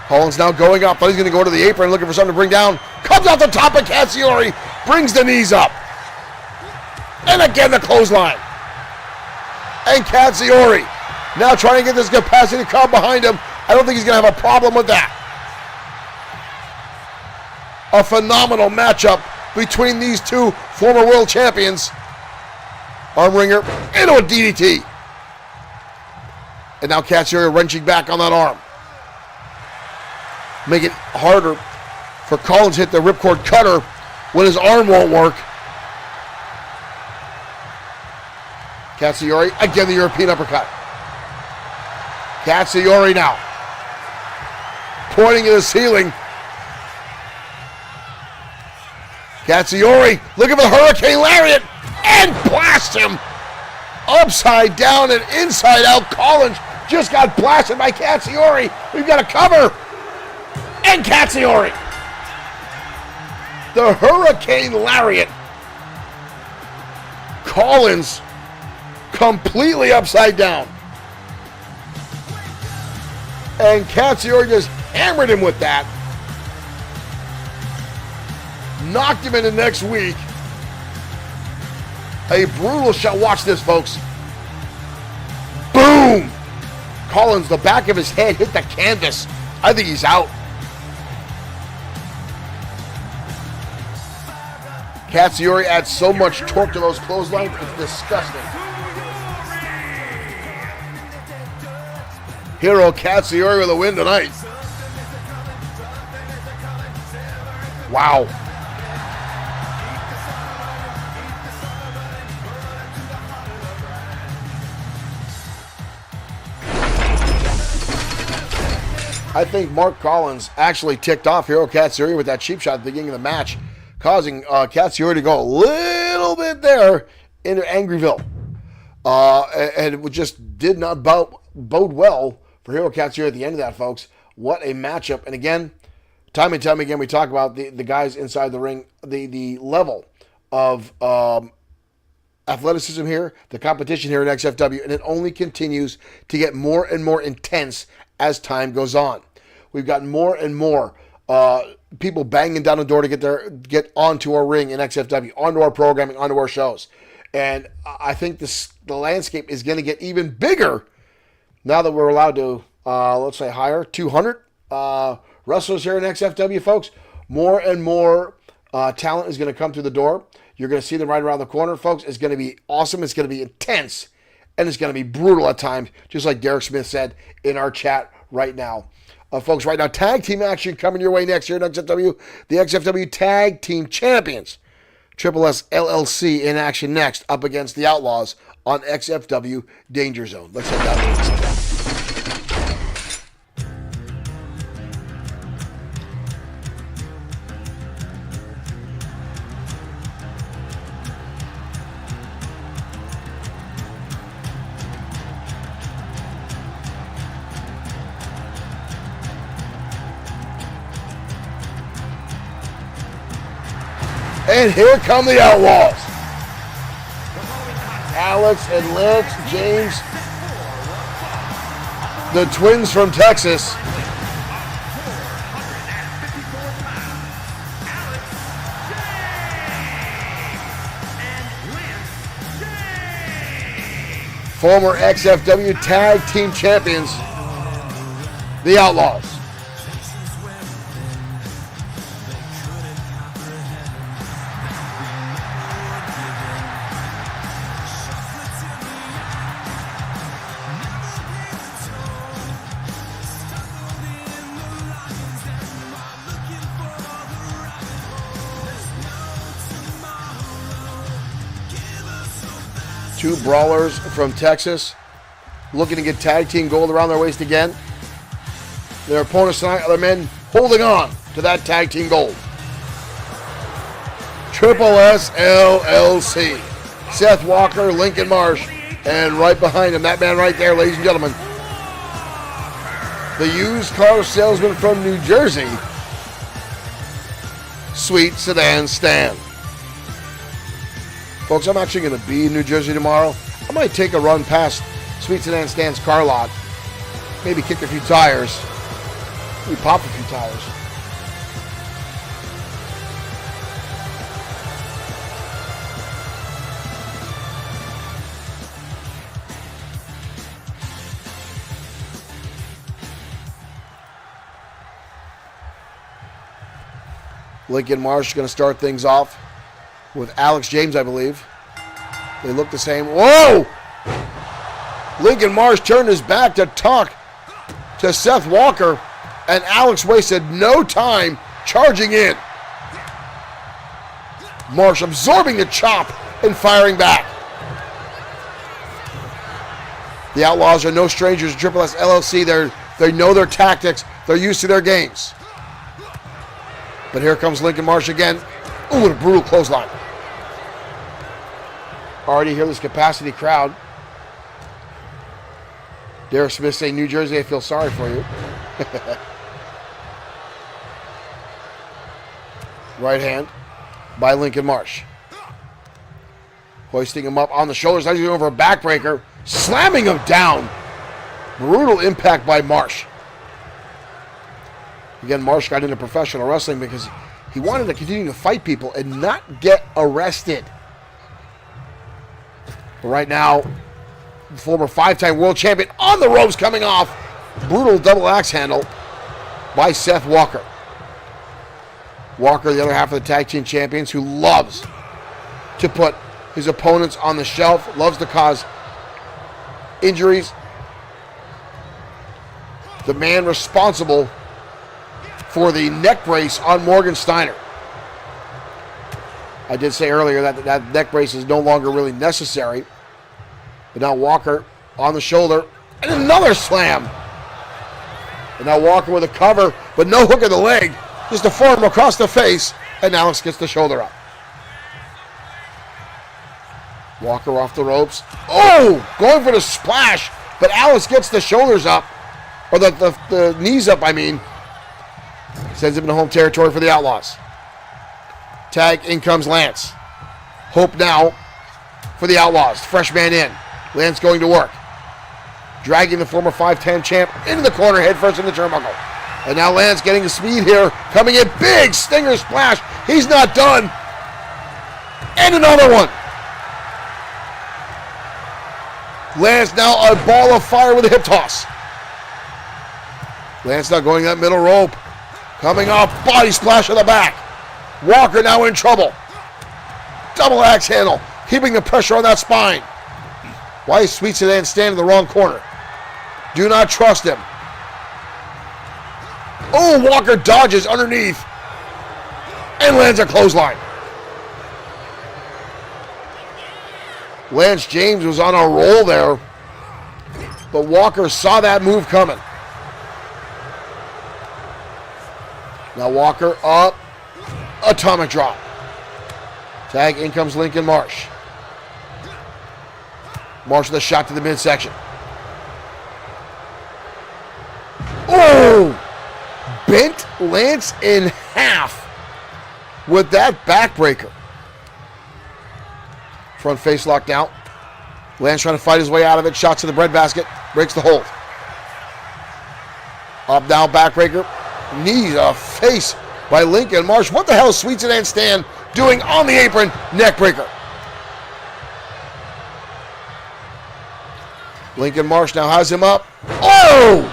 Collins now going up, but he's going to go to the apron looking for something to bring down. Comes off the top of Katsuyori, brings the knees up. And again, the clothesline. And Katsuyori now trying to get this capacity crowd behind him. I don't think he's going to have a problem with that. A phenomenal matchup between these two former world champions. Arm wringer into a DDT. And now Katsuyori wrenching back on that arm. Make it harder for Collins to hit the ripcord cutter when his arm won't work. Katsuyori, again the European uppercut. Katsuyori now pointing at the ceiling. Katsuyori looking for the Hurricane Lariat and blast him upside down and inside out. Collins just got blasted by Katsuyori. We've got a cover. And Katsuyori. The Hurricane Lariat. Collins completely upside down. And Katsuyori just hammered him with that. Knocked him into next week. A brutal shot. Watch this, folks. Boom! Collins, the back of his head hit the canvas. I think he's out. Katsuyori adds so much torque to those clotheslines, it's disgusting. Hiro Katsuyori with a win tonight. Wow. I think Mark Collins actually ticked off Hiro Katsuyori with that cheap shot at the beginning of the match, causing Katsuyori to go a little bit there into Angryville. And it just did not bode well for Hiro Katsuyori at the end of that, folks. What a matchup. And again, time and time again, we talk about the guys inside the ring, the level of athleticism here, the competition here in XFW, and it only continues to get more and more intense as time goes on. We've got more and more people banging down the door to get onto our ring in XFW, onto our programming, onto our shows. And I think the landscape is going to get even bigger now that we're allowed to, let's say, hire 200 wrestlers here in XFW, folks. More and more talent is going to come through the door. You're going to see them right around the corner, folks. It's going to be awesome. It's going to be intense. And it's going to be brutal at times, just like Derek Smith said in our chat right now. Folks, right now, tag team action coming your way next year at XFW. The XFW Tag Team Champions. Triple S LLC in action next, up against the Outlaws on XFW Danger Zone. Let's head down to XFW. And here come the Outlaws. Alex and Lance James, the twins from Texas. Former XFW Tag Team Champions, the Outlaws. Two brawlers from Texas looking to get tag team gold around their waist again. Their opponents tonight are the men holding on to that tag team gold. Triple S LLC. Seth Walker, Lincoln Marsh, and right behind him, that man right there, ladies and gentlemen, the used car salesman from New Jersey, Sweet Sedan Stan. Folks, I'm actually going to be in New Jersey tomorrow. I might take a run past Sweet Sedan Stan's car lot. Maybe kick a few tires. Maybe pop a few tires. Lincoln Marsh is going to start things off with Alex James, I believe. They look the same. Whoa! Lincoln Marsh turned his back to talk to Seth Walker, and Alex wasted no time charging in. Marsh absorbing the chop and firing back. The Outlaws are no strangers to Triple S LLC. They know their tactics. They're used to their games. But here comes Lincoln Marsh again. Ooh, what a brutal clothesline. Already hear this capacity crowd. Derek Smith saying, New Jersey, I feel sorry for you. Right hand by Lincoln Marsh. Hoisting him up on the shoulders. Now he's going over a backbreaker. Slamming him down. Brutal impact by Marsh. Again, Marsh got into professional wrestling because he wanted to continue to fight people and not get arrested. But right now, former 5-time world champion on the ropes coming off. Brutal double axe handle by Seth Walker. Walker, the other half of the tag team champions, who loves to put his opponents on the shelf, loves to cause injuries. The man responsible for the neck brace on Morgan Steiner. I did say earlier that neck brace is no longer really necessary. But now Walker on the shoulder. And another slam. And now Walker with a cover, but no hook in the leg. Just a forearm across the face, and Alex gets the shoulder up. Walker off the ropes. Oh, going for the splash, but Alex gets the shoulders up, or the knees up, I mean. Sends him into home territory for the Outlaws. Tag, in comes Lance. Hope now for the Outlaws. Fresh man in. Lance going to work. Dragging the former 5'10 champ into the corner, head first in the turnbuckle. And now Lance getting the speed here. Coming in, big stinger splash. He's not done. And another one. Lance now a ball of fire with a hip toss. Lance now going that middle rope. Coming off, body splash on the back. Walker now in trouble. Double axe handle, keeping the pressure on that spine. Why is Sweet Sedan standing in the wrong corner? Do not trust him. Oh, Walker dodges underneath and lands a clothesline. Lance James was on a roll there, but Walker saw that move coming. Now Walker up, atomic drop. Tag, in comes Lincoln Marsh. Marsh with a shot to the midsection. Oh! Bent Lance in half with that backbreaker. Front face locked out. Lance trying to fight his way out of it. Shots to the breadbasket. Breaks the hold. Up now, backbreaker. Knee face by Lincoln Marsh. What the hell is Sweet Sedan Stan doing on the apron? Neckbreaker. Lincoln Marsh now has him up. Oh!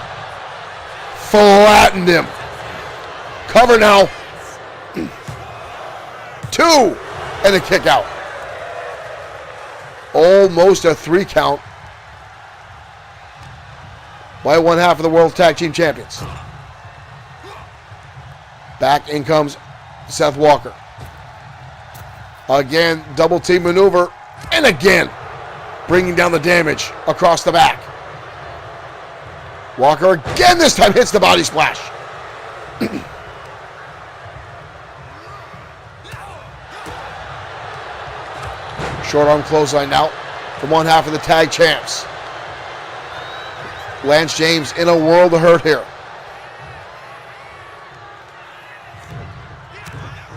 Flattened him. Cover now. 2. And a kick out. Almost a 3 count by one half of the World Tag Team Champions. Back in comes Seth Walker. Again, double team maneuver. And again, bringing down the damage across the back. Walker again this time hits the body splash. Short arm clothesline now from one half of the tag champs. Lance James in a world of hurt here.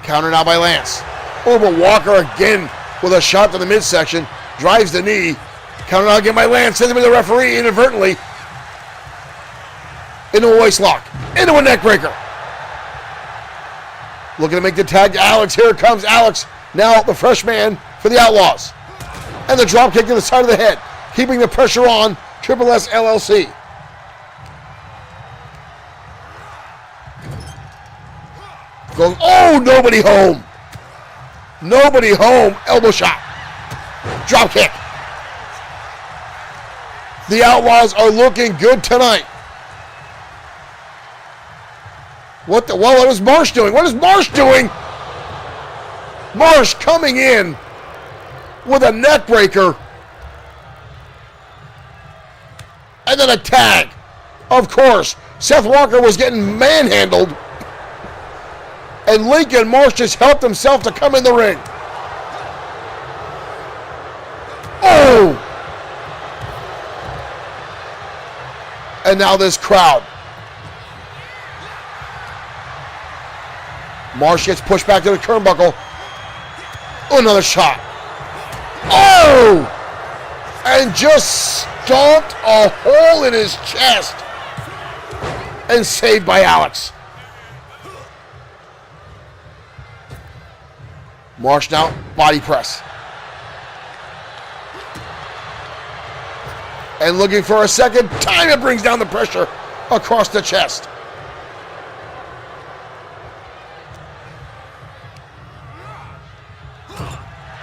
Counter now by Lance. Oh, but Walker again with a shot to the midsection. Drives the knee. Counter now again by Lance. Sends him to the referee inadvertently. Into a waist lock. Into a neck breaker. Looking to make the tag to Alex. Here comes Alex. Now the fresh man for the Outlaws. And the drop kick to the side of the head. Keeping the pressure on Triple S LLC. Goes, oh, nobody home. Nobody home. Elbow shot. Drop kick. The Outlaws are looking good tonight. What is Marsh doing? What is Marsh doing? Marsh coming in with a neck breaker. And then a tag. Of course, Seth Walker was getting manhandled. And Lincoln Marsh just helped himself to come in the ring. Oh! And now this crowd. Marsh gets pushed back to the turnbuckle. Oh, another shot. Oh! And just stomped a hole in his chest. And saved by Alex. Marsh now, body press. And looking for a second time, it brings down the pressure across the chest.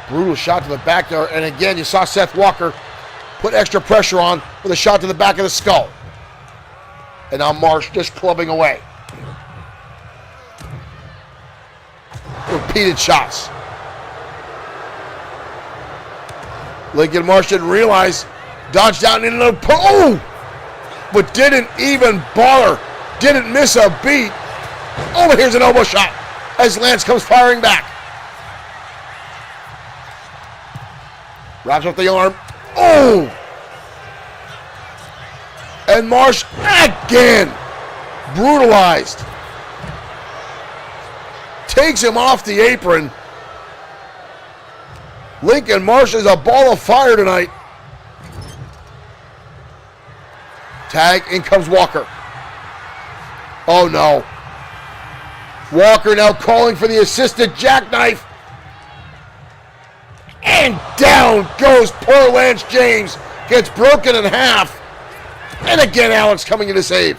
Brutal shot to the back there, and again, you saw Seth Walker put extra pressure on with a shot to the back of the skull. And now Marsh just clubbing away. Repeated shots. Lincoln Marsh didn't realize, dodged down into the but didn't even bother didn't miss a beat. Oh, but here's an elbow shot as Lance comes firing back. Wraps up the arm. Oh! And Marsh again brutalized. Takes him off the apron. Lincoln Marsh is a ball of fire tonight. Tag, in comes Walker. Oh no. Walker now calling for the assisted jackknife. And down goes poor Lance James. Gets broken in half. And again, Alex coming in to save.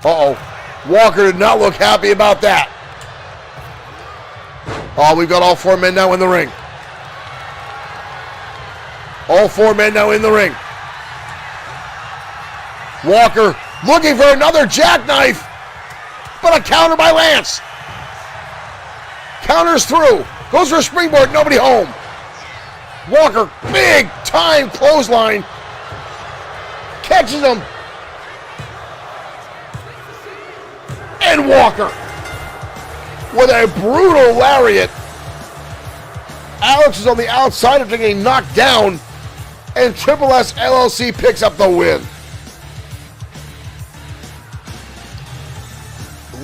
Uh-oh. Walker did not look happy about that. Oh, we've got all four men now in the ring. All four men now in the ring. Walker looking for another jackknife. But a counter by Lance. Counters through. Goes for a springboard. Nobody home. Walker, big time clothesline. Catches him. And Walker with a brutal lariat. Alex is on the outside after getting knocked down. And Triple S LLC picks up the win.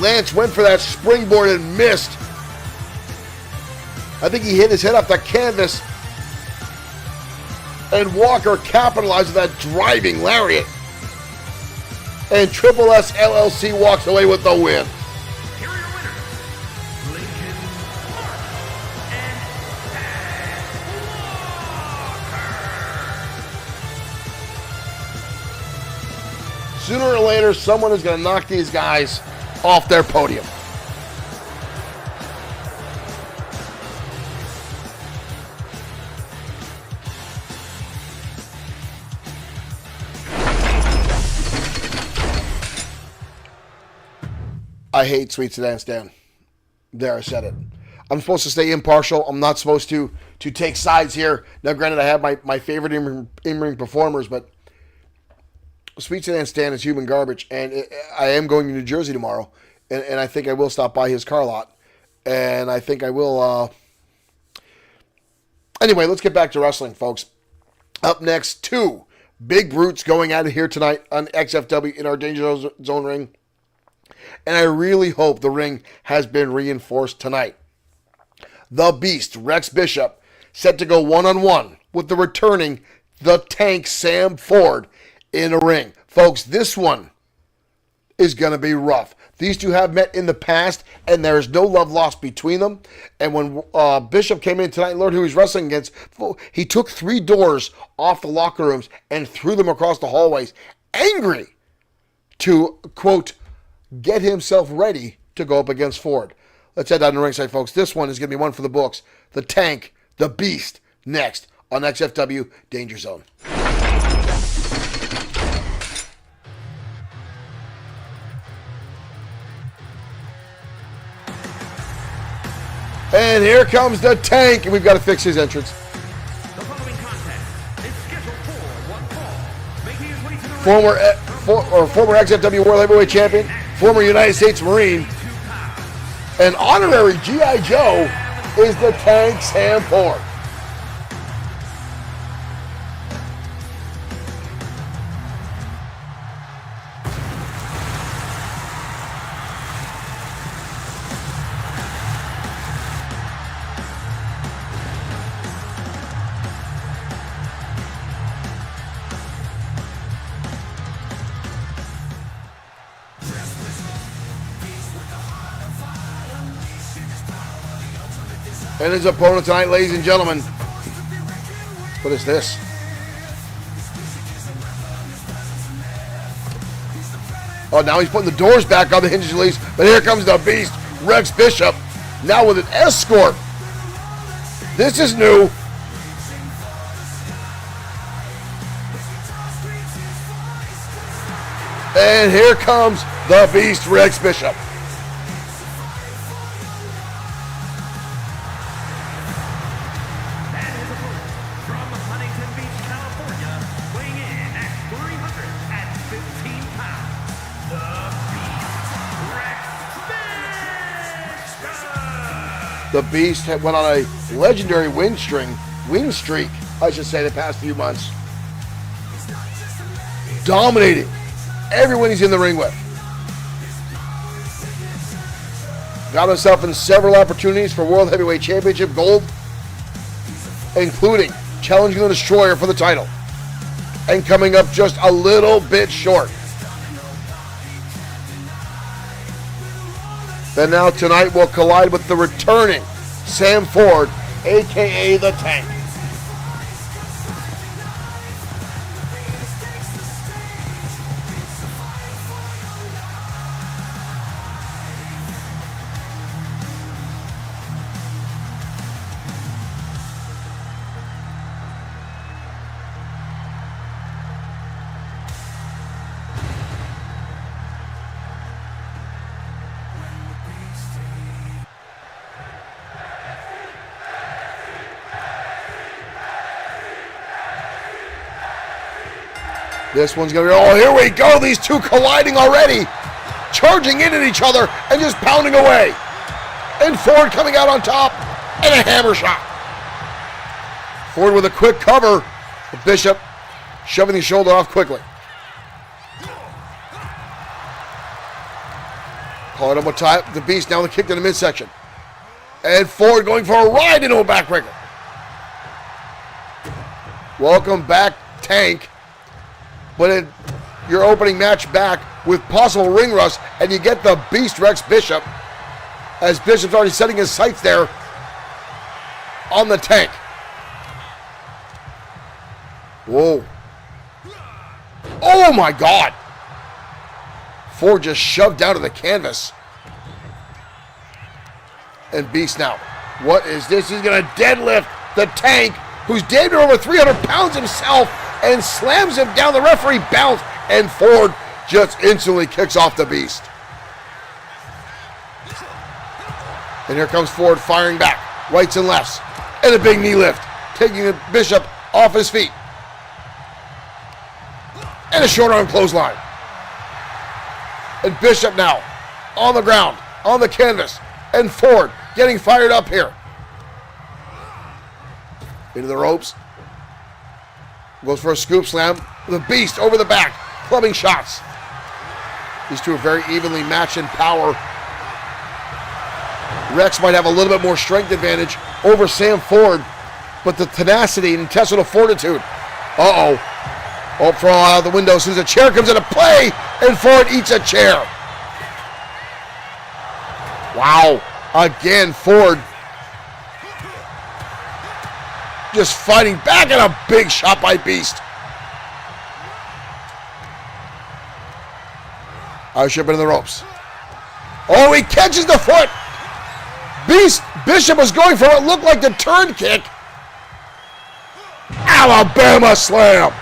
Lance went for that springboard and missed. I think he hit his head off the canvas. And Walker capitalized with that driving lariat. And Triple S LLC walks away with the win. Here are your winners, Lincoln Marsh and Walker. Sooner or later, someone is going to knock these guys off their podium. I hate Sweet Sedan Stan. There, I said it. I'm supposed to stay impartial. I'm not supposed to take sides here. Now, granted, I have my favorite in-ring performers, but Sweet Sedan Stan is human garbage, and I am going to New Jersey tomorrow, and I think I will stop by his car lot, and I think I will... Anyway, let's get back to wrestling, folks. Up next, two big brutes going at it here tonight on XFW in our Danger Zone ring. And I really hope the ring has been reinforced tonight. The Beast, Rex Bishop, set to go one-on-one with the returning The Tank, Sam Ford, in a ring. Folks, this one is going to be rough. These two have met in the past, and there is no love lost between them. And when Bishop came in tonight and learned who he was wrestling against, he took 3 doors off the locker rooms and threw them across the hallways, angry to, quote, get himself ready to go up against Ford. Let's head down to ringside, folks. This one is going to be one for the books. The Tank, the Beast, next on XFW Danger Zone. And here comes the Tank, and we've got to fix his entrance. The following contest is scheduled for one fall. Making his way to the Former XFW World Heavyweight Champion, former United States Marine, and honorary G.I. Joe is the Tank, Sam Ford. And his opponent tonight, ladies and gentlemen. What is this? Oh, now he's putting the doors back on the hinges, at least. But here comes the Beast, Rex Bishop, now with an escort. This is new. And here comes the Beast, Rex Bishop. From Huntington Beach, California, weighing in at 305 The Beast went on a legendary win streak, I should say, the past few months. Dominating everyone he's in the ring with. Got himself in several opportunities for World Heavyweight Championship gold, including challenging the Destroyer for the title, and coming up just a little bit short. Then now tonight will collide with the returning Sam Ford, aka the Tank. This one's going to be, oh, here we go. These two colliding already. Charging in at each other and just pounding away. And Ford coming out on top and a hammer shot. Ford with a quick cover. The Bishop shoving the shoulder off quickly. Calling up with time. The Beast now the kick to the midsection. And Ford going for a ride into a backbreaker. Welcome back, Tank. But in your opening match back with possible ring rust, and you get the Beast Rex Bishop, as Bishop's already setting his sights there on the Tank. Whoa. Oh my God. Ford just shoved down to the canvas. And Beast now. What is this? He's going to deadlift the Tank, who's damn near over 300 pounds himself, and slams him down. The referee bounced, and Ford just instantly kicks off the Beast. And here comes Ford firing back, rights and lefts, and a big knee lift, taking the Bishop off his feet. And a short arm clothesline. And Bishop now on the ground, on the canvas, and Ford getting fired up here. Into the ropes. Goes for a scoop slam. The Beast over the back, clubbing shots. These two are very evenly matched in power. Rex might have a little bit more strength advantage over Sam Ford, but the tenacity and intestinal fortitude. Uh-oh. Oh, for all out of the window as soon as a chair comes into play, and Ford eats a chair. Wow. Again, Ford just fighting back, and a big shot by Beast. I should have been in the ropes. Oh, he catches the foot. Bishop was going for what looked like the turn kick. Alabama slam.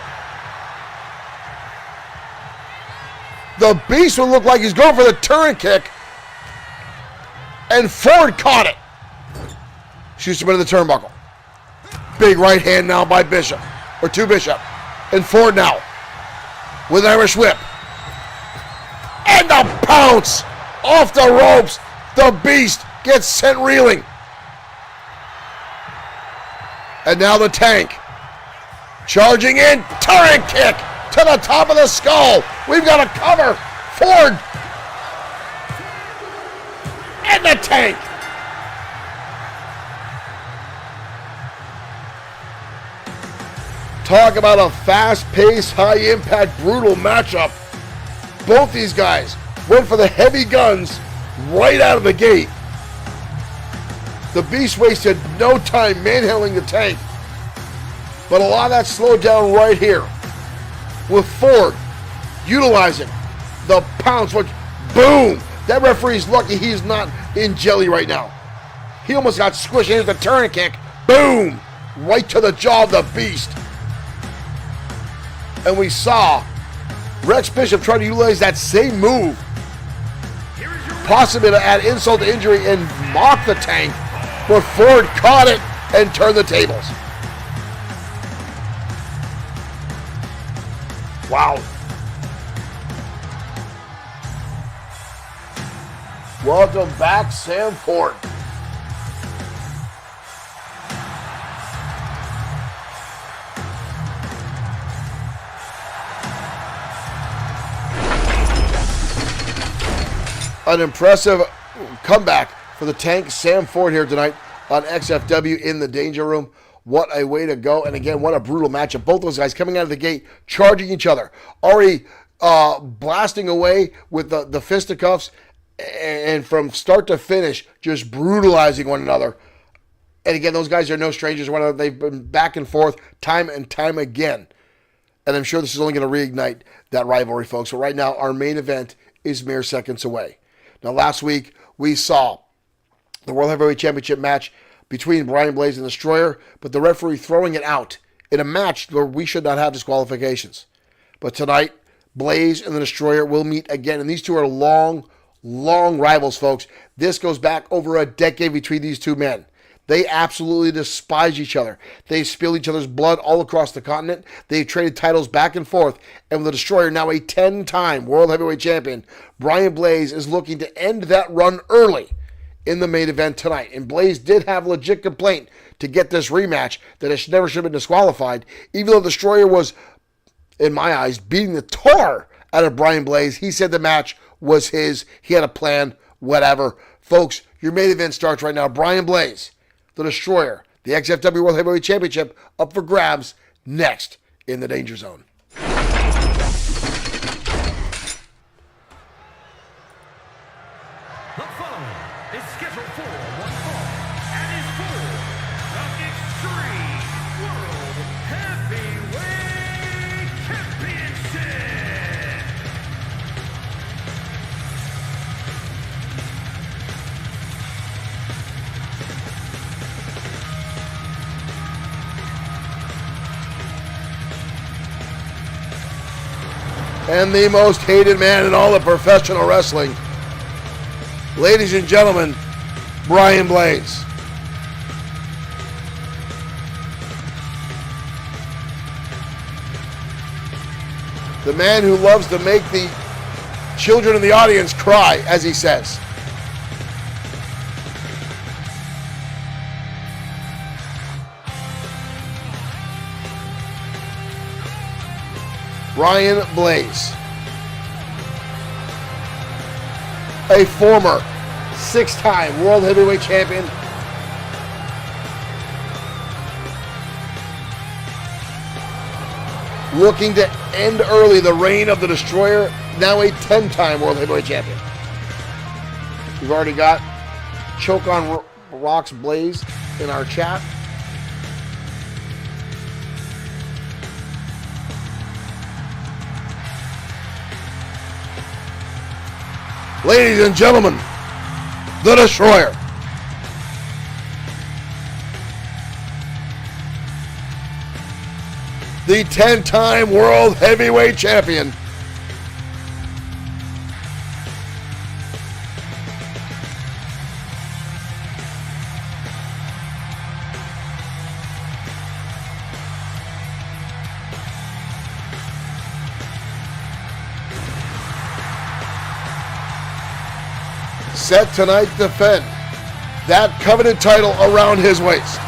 The Beast would look like he's going for the turn kick, and Ford caught it. Shoots him into the turnbuckle. Big right hand now by Bishop, or to Bishop. And Ford now with an Irish whip. And the pounce off the ropes. The Beast gets sent reeling. And now the Tank charging in. Turret kick to the top of the skull. We've got a cover. Ford. And the Tank. Talk about a fast-paced, high-impact, brutal matchup. Both these guys went for the heavy guns right out of the gate. The Beast wasted no time manhandling the Tank, but a lot of that slowed down right here with Ford utilizing the pounce. Which, boom! That referee's lucky he's not in jelly right now. He almost got squished into the turn kick. Boom! Right to the jaw of the Beast. And we saw Rex Bishop try to utilize that same move, possibly to add insult to injury and mock the Tank, but Ford caught it and turned the tables. Wow. Welcome back, Sam Ford. an impressive comeback for the Tank Sam Ford here tonight on XFW in the Danger Room. What a way to go. And again, what a brutal matchup. Both those guys coming out of the gate, charging each other. Already blasting away with the fisticuffs. And from start to finish, just brutalizing one another. And again, those guys are no strangers to one another. They've been back and forth time and time again. And I'm sure this is only going to reignite that rivalry, folks. But right now, our main event is mere seconds away. Now, last week, we saw the World Heavyweight Championship match between Brian Blaze and the Destroyer, but the referee throwing it out in a match where we should not have disqualifications. But tonight, Blaze and the Destroyer will meet again. And these two are long rivals, folks. This goes back over a decade between these two men. They absolutely despise each other. They spill each other's blood all across the continent. They've traded titles back and forth. And with the Destroyer now a 10-time World Heavyweight Champion, Brian Blaze is looking to end that run early in the main event tonight. And Blaze did have a legit complaint to get this rematch that it never should have been disqualified, even though the Destroyer was, in my eyes, beating the tar out of Brian Blaze. He said the match was his. He had a plan, whatever. Folks, your main event starts right now. Brian Blaze, the Destroyer, the XFW World Heavyweight Championship up for grabs next in the Danger Zone. The following is scheduled for one fall and is for the Extreme World Heavyweight Championship. And the most hated man in all of professional wrestling, ladies and gentlemen, Brian Blaze. The man who loves to make the children in the audience cry, as he says. Brian Blaze, a former 6-time World Heavyweight Champion, looking to end early the reign of the Destroyer, now a 10-time World Heavyweight Champion. We've already got Choke on Rocks Blaze in our chat. Ladies and gentlemen, the Destroyer. The 10-time World Heavyweight Champion. Set tonight to defend that coveted title around his waist.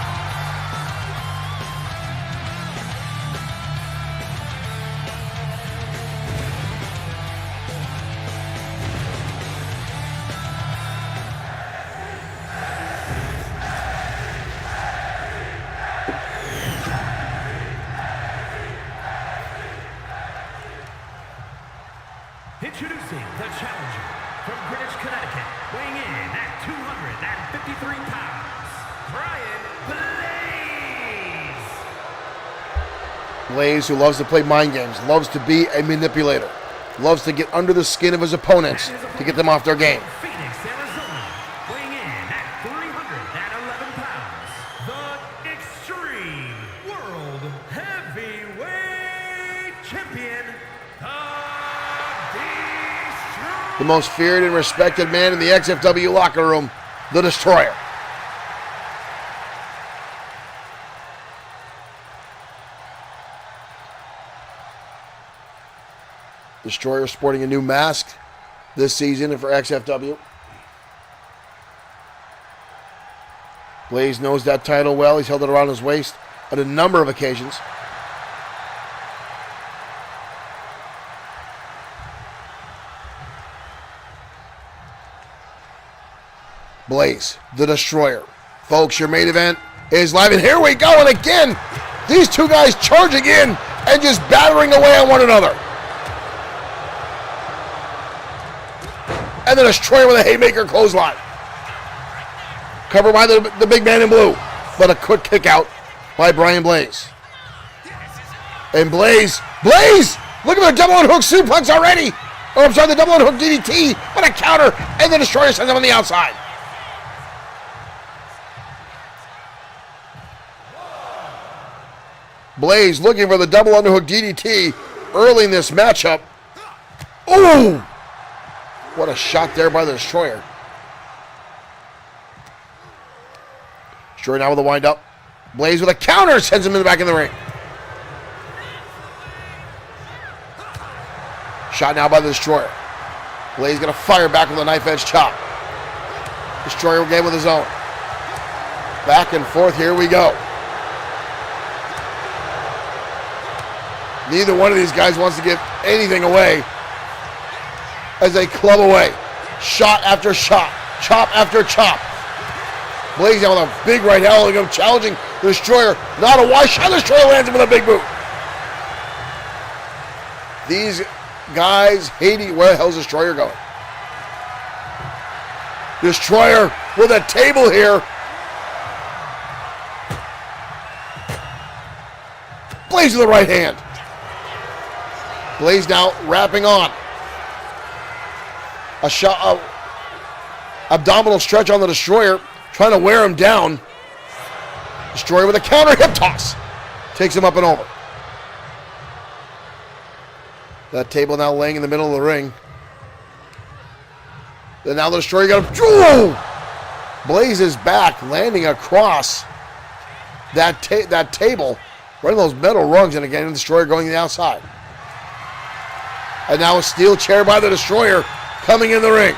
Introducing the challenger from Greenwich, Connecticut, weighing in at 253 pounds, Brian Blaze. Blaze, who loves to play mind games, loves to be a manipulator, loves to get under the skin of his opponents to get them off their game. Phoenix, Arizona, weighing in at 311 pounds, the Extreme World Heavyweight Champion, The most feared and respected man in the XFW locker room, the Destroyer. Destroyer sporting a new mask this season for XFW. Blaze knows that title well. He's held it around his waist on a number of occasions. Blaze, the Destroyer. Folks, your main event is live, and here we go. And again, these two guys charging in and just battering away on one another. And the Destroyer with a haymaker clothesline. Covered by the big man in blue. But a quick kick out by Brian Blaze. And Blaze, look at the double unhook suplex already. Oh, I'm sorry, the double unhook DDT. What a counter. And the Destroyer sends him on the outside. Blaze looking for the double underhook DDT early in this matchup. Ooh! What a shot there by the Destroyer. Destroyer now with a wind up. Blaze with a counter sends him in the back of the ring. Shot now by the Destroyer. Blaze gonna fire back with a knife edge chop. Destroyer again with his own. Back and forth, here we go. Neither one of these guys wants to give anything away as they club away. Shot after shot, chop after chop. Blaze down with a big right hand, challenging the Destroyer. Not a wide shot, the Destroyer lands him with a big boot. These guys hating, where the hell's the Destroyer going? Destroyer with a table here. Blaze with the right hand. Blaze now wrapping on. A shot, abdominal stretch on the Destroyer, trying to wear him down. Destroyer with a counter hip toss. Takes him up and over. That table now laying in the middle of the ring. Then now the Destroyer got him. Oh! Blaze is back, landing across that table, right on those metal rungs, and again the Destroyer going to the outside. And now a steel chair by the Destroyer coming in the ring.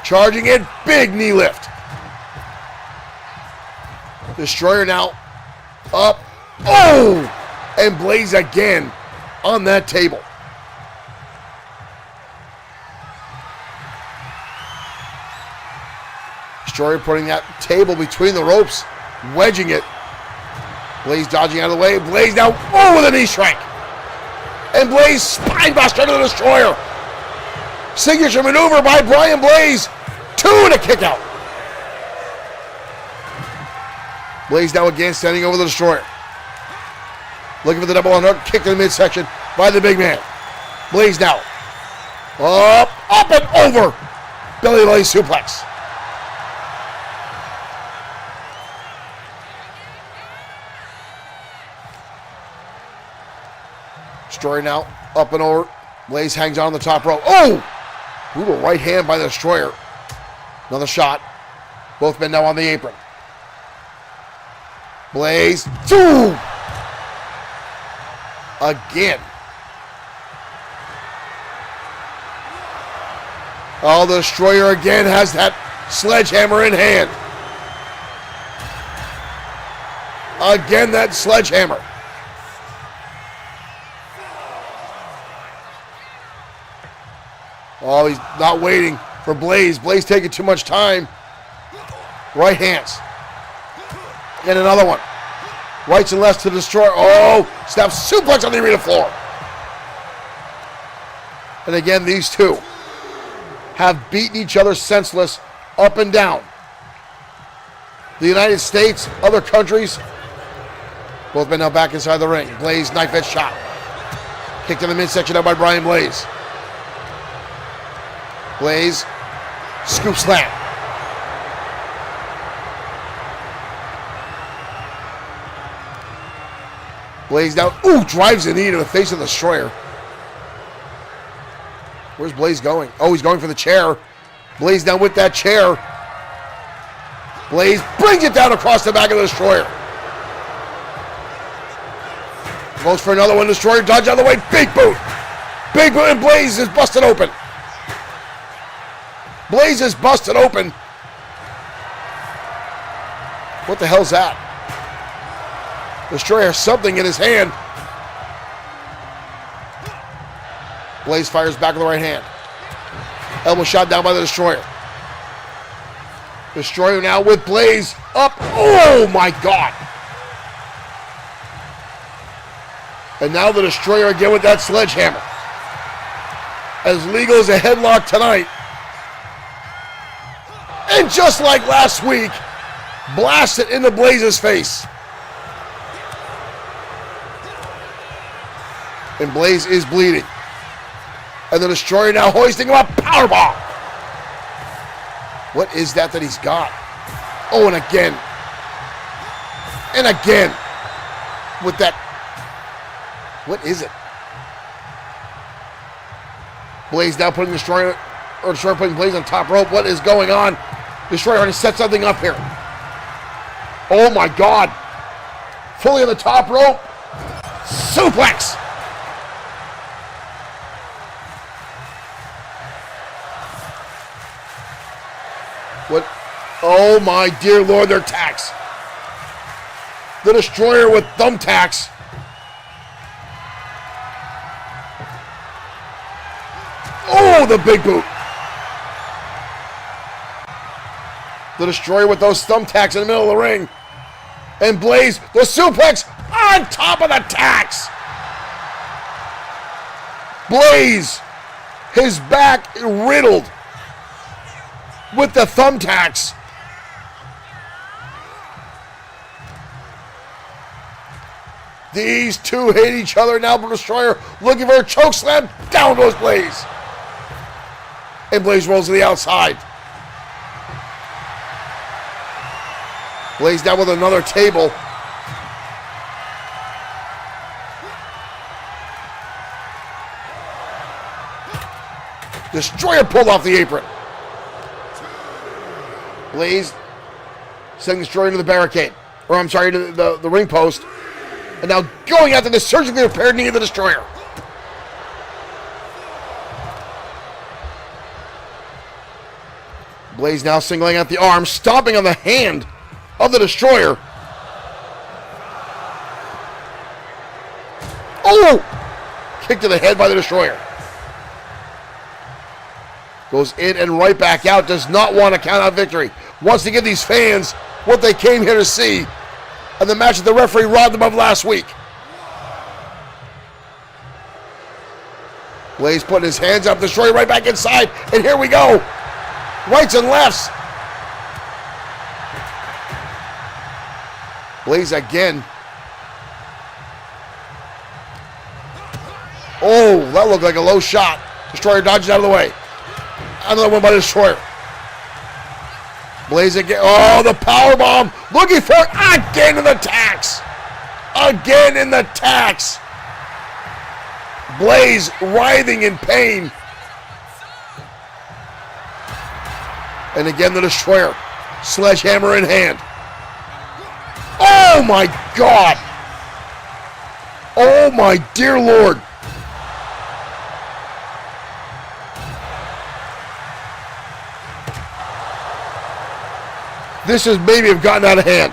Charging in, big knee lift. Destroyer now up. Oh! And Blaze again on that table. Destroyer putting that table between the ropes, wedging it. Blaze dodging out of the way. Blaze now, with a knee strike. And Blaze spine buster to the Destroyer. Signature maneuver by Brian Blaze. 2 and a kick out. Blaze now again standing over the Destroyer. Looking for the double underhook, kick to the midsection by the big man. Blaze now. Up and over. Belly Blaze suplex. Destroyer now up and over. Blaze hangs on the top rope. Oh! Brutal right hand by the Destroyer. Another shot. Both men now on the apron. Blaze. Boom! Again. Oh, the Destroyer again has that sledgehammer in hand. Again, that sledgehammer. Oh, he's not waiting for Blaze. Blaze taking too much time. Right hands. And another one. Rights and lefts to Destroyer. Oh, snap suplex on the arena floor. And again, these two have beaten each other senseless up and down. The United States, other countries, both men now back inside the ring. Blaze, knife edge shot. Kicked in the midsection out by Brian Blaze. Blaze, scoop slam. Blaze down, drives the knee to the face of the Destroyer. Where's Blaze going? Oh, he's going for the chair. Blaze down with that chair. Blaze brings it down across the back of the Destroyer. Goes for another one. Destroyer dodge out of the way. Big boot. Big boot, and Blaze is busted open. Blaze is busted open. What the hell's that? Destroyer has something in his hand. Blaze fires back with the right hand. Elbow shot down by the Destroyer. Destroyer now with Blaze up. Oh my God. And now the Destroyer again with that sledgehammer. As legal as a headlock tonight. And just like last week, blast it into Blaze's face. And Blaze is bleeding. And the Destroyer now hoisting him up. Powerbomb. What is that he's got? Oh, and again. And again. With that. What is it? Blaze now putting Destroyer putting Blaze on top rope. What is going on? Destroyer already set something up here. Oh my God. Fully on the top rope. Suplex. What? Oh my dear Lord, they're tacks. The Destroyer with thumbtacks. Oh, the big boot. The Destroyer with those thumbtacks in the middle of the ring. And Blaze, the suplex on top of the tacks. Blaze, his back riddled with the thumbtacks. These two hate each other now. The Destroyer looking for a choke slam. Down goes Blaze. And Blaze rolls to the outside. Blaze down with another table. Destroyer pulled off the apron. Blaze sending Destroyer to the barricade. Or I'm sorry, to the ring post. And now going after the surgically repaired knee of the Destroyer. Blaze now singling out the arm, stomping on the hand of the Destroyer. Oh! Kick to the head by the Destroyer. Goes in and right back out. Does not want to count out victory. Wants to give these fans what they came here to see. And the match that the referee robbed them of last week. Blaze putting his hands up. Destroyer right back inside. And here we go. Rights and lefts. Blaze again. Oh, that looked like a low shot. Destroyer dodges out of the way. Another one by the Destroyer. Blaze again. Oh, the powerbomb. Looking for it again in the tacks. Again in the tacks. Blaze writhing in pain. And again, the Destroyer. Sledgehammer in hand. Oh, my God. Oh, my dear Lord. This has maybe have gotten out of hand.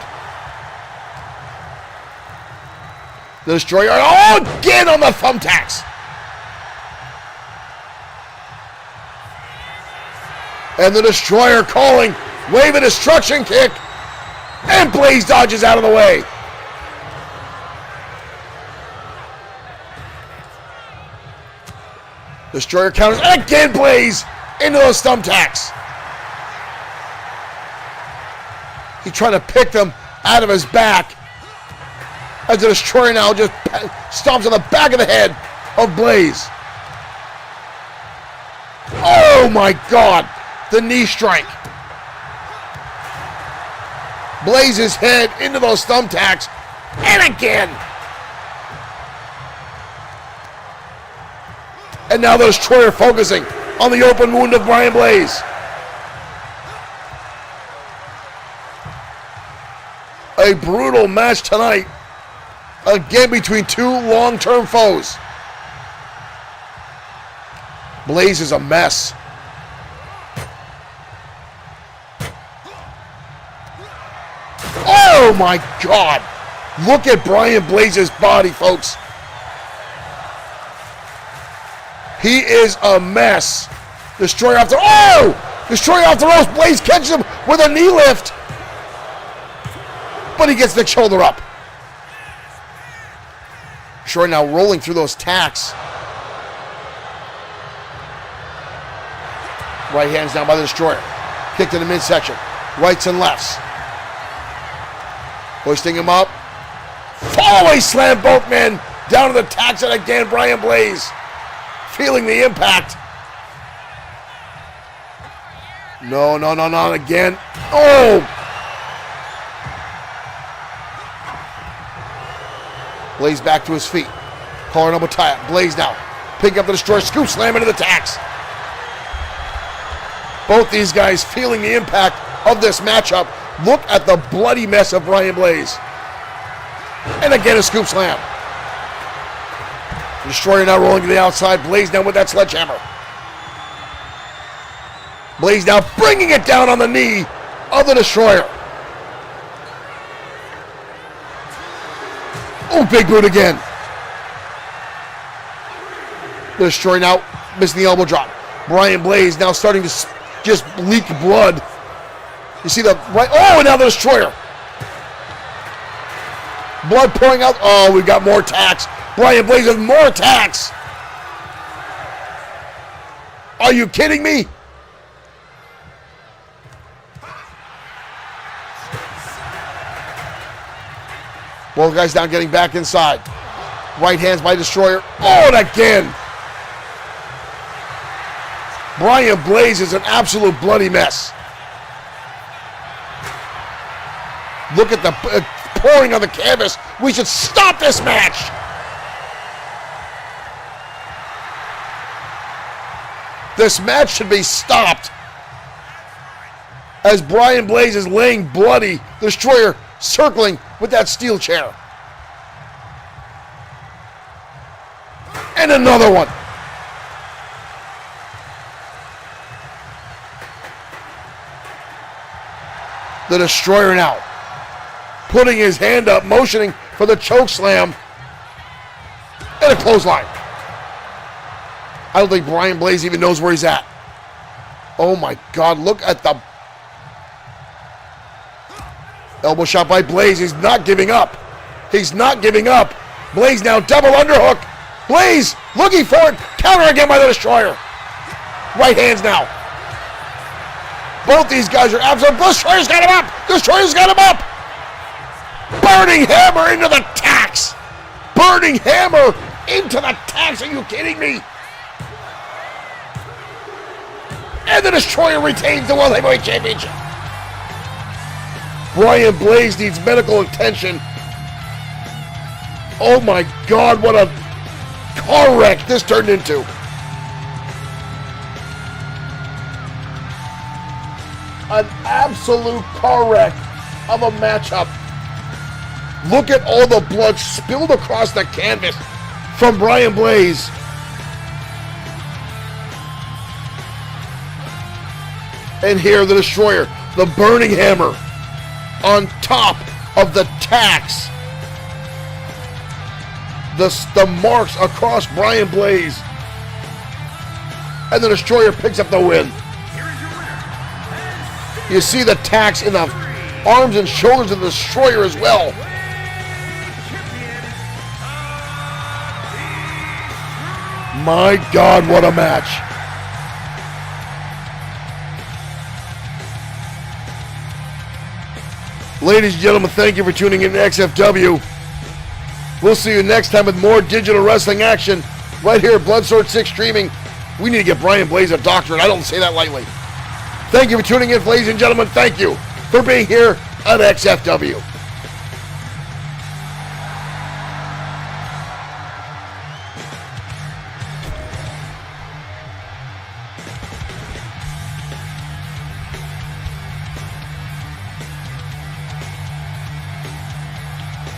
The Destroyer, oh, again on the thumbtacks. And the Destroyer calling, wave a destruction kick. And Blaze dodges out of the way. Destroyer counters, and again Blaze into those thumbtacks. He's trying to pick them out of his back. As the Destroyer now just stomps on the back of the head of Blaze. Oh my God. The knee strike. Blaze's head into those thumbtacks. And again. And now the Destroyer focusing on the open wound of Brian Blaze. A brutal match tonight. Again between two long-term foes. Blaze is a mess. Oh my God. Look at Brian Blaze's body, folks. He is a mess. Destroyer after, oh! Destroyer off the ropes. Blaze catches him with a knee lift. But he gets the shoulder up. Destroyer now rolling through those tacks. Right hands down by the Destroyer. Kick to the midsection. Rights and lefts. Hoisting him up. Fallaway slam both men down to the tacks, and again Brian Blaze feeling the impact. No, again. Oh! Blaze back to his feet. Collar and elbow tie-up. Blaze now. Pick up the Destroyer. Scoop slam into the tacks. Both these guys feeling the impact of this matchup. Look at the bloody mess of Brian Blaze. And again a scoop slam. Destroyer now rolling to the outside. Blaze down with that sledgehammer. Blaze now bringing it down on the knee of the Destroyer. Oh, big boot again. The Destroyer now missing the elbow drop. Brian Blaze now starting to just leak blood. You see the right. Oh, and now the Destroyer. Blood pouring out. Oh, we've got more attacks. Brian Blaze with more attacks. Are you kidding me? Both guys down, getting back inside. Right hands by Destroyer. Oh, and again. Brian Blaze is an absolute bloody mess. Look at the pouring on the canvas. We should stop this match. This match should be stopped as Brian Blaze is laying bloody. The Destroyer circling with that steel chair. And another one. The Destroyer now putting his hand up, motioning for the choke slam. And a clothesline. I don't think Brian Blaze even knows where he's at. Oh my God, look at the elbow shot by Blaze. He's not giving up. He's not giving up. Blaze now double underhook. Blaze looking for it. Counter again by the Destroyer. Right hands now. Both these guys are absolute. Destroyer's got him up. Destroyer's got him up. Burning hammer into the tacks. Burning hammer into the tacks. Are you kidding me? And the Destroyer retains the World Heavyweight Championship. Brian Blaze needs medical attention. Oh my God, what a car wreck this turned into. An absolute car wreck of a matchup. Look at all the blood spilled across the canvas from Brian Blaze. And here the Destroyer, the burning hammer on top of the tacks. The marks across Brian Blaze. And the Destroyer picks up the win. You see the tacks in the arms and shoulders of the Destroyer as well. My God, what a match. Ladies and gentlemen, thank you for tuning in to XFW. We'll see you next time with more digital wrestling action right here at Bloodsport 6 streaming. We need to get Brian Blaze a doctorate. I don't say that lightly. Thank you for tuning in, ladies and gentlemen. Thank you for being here on XFW.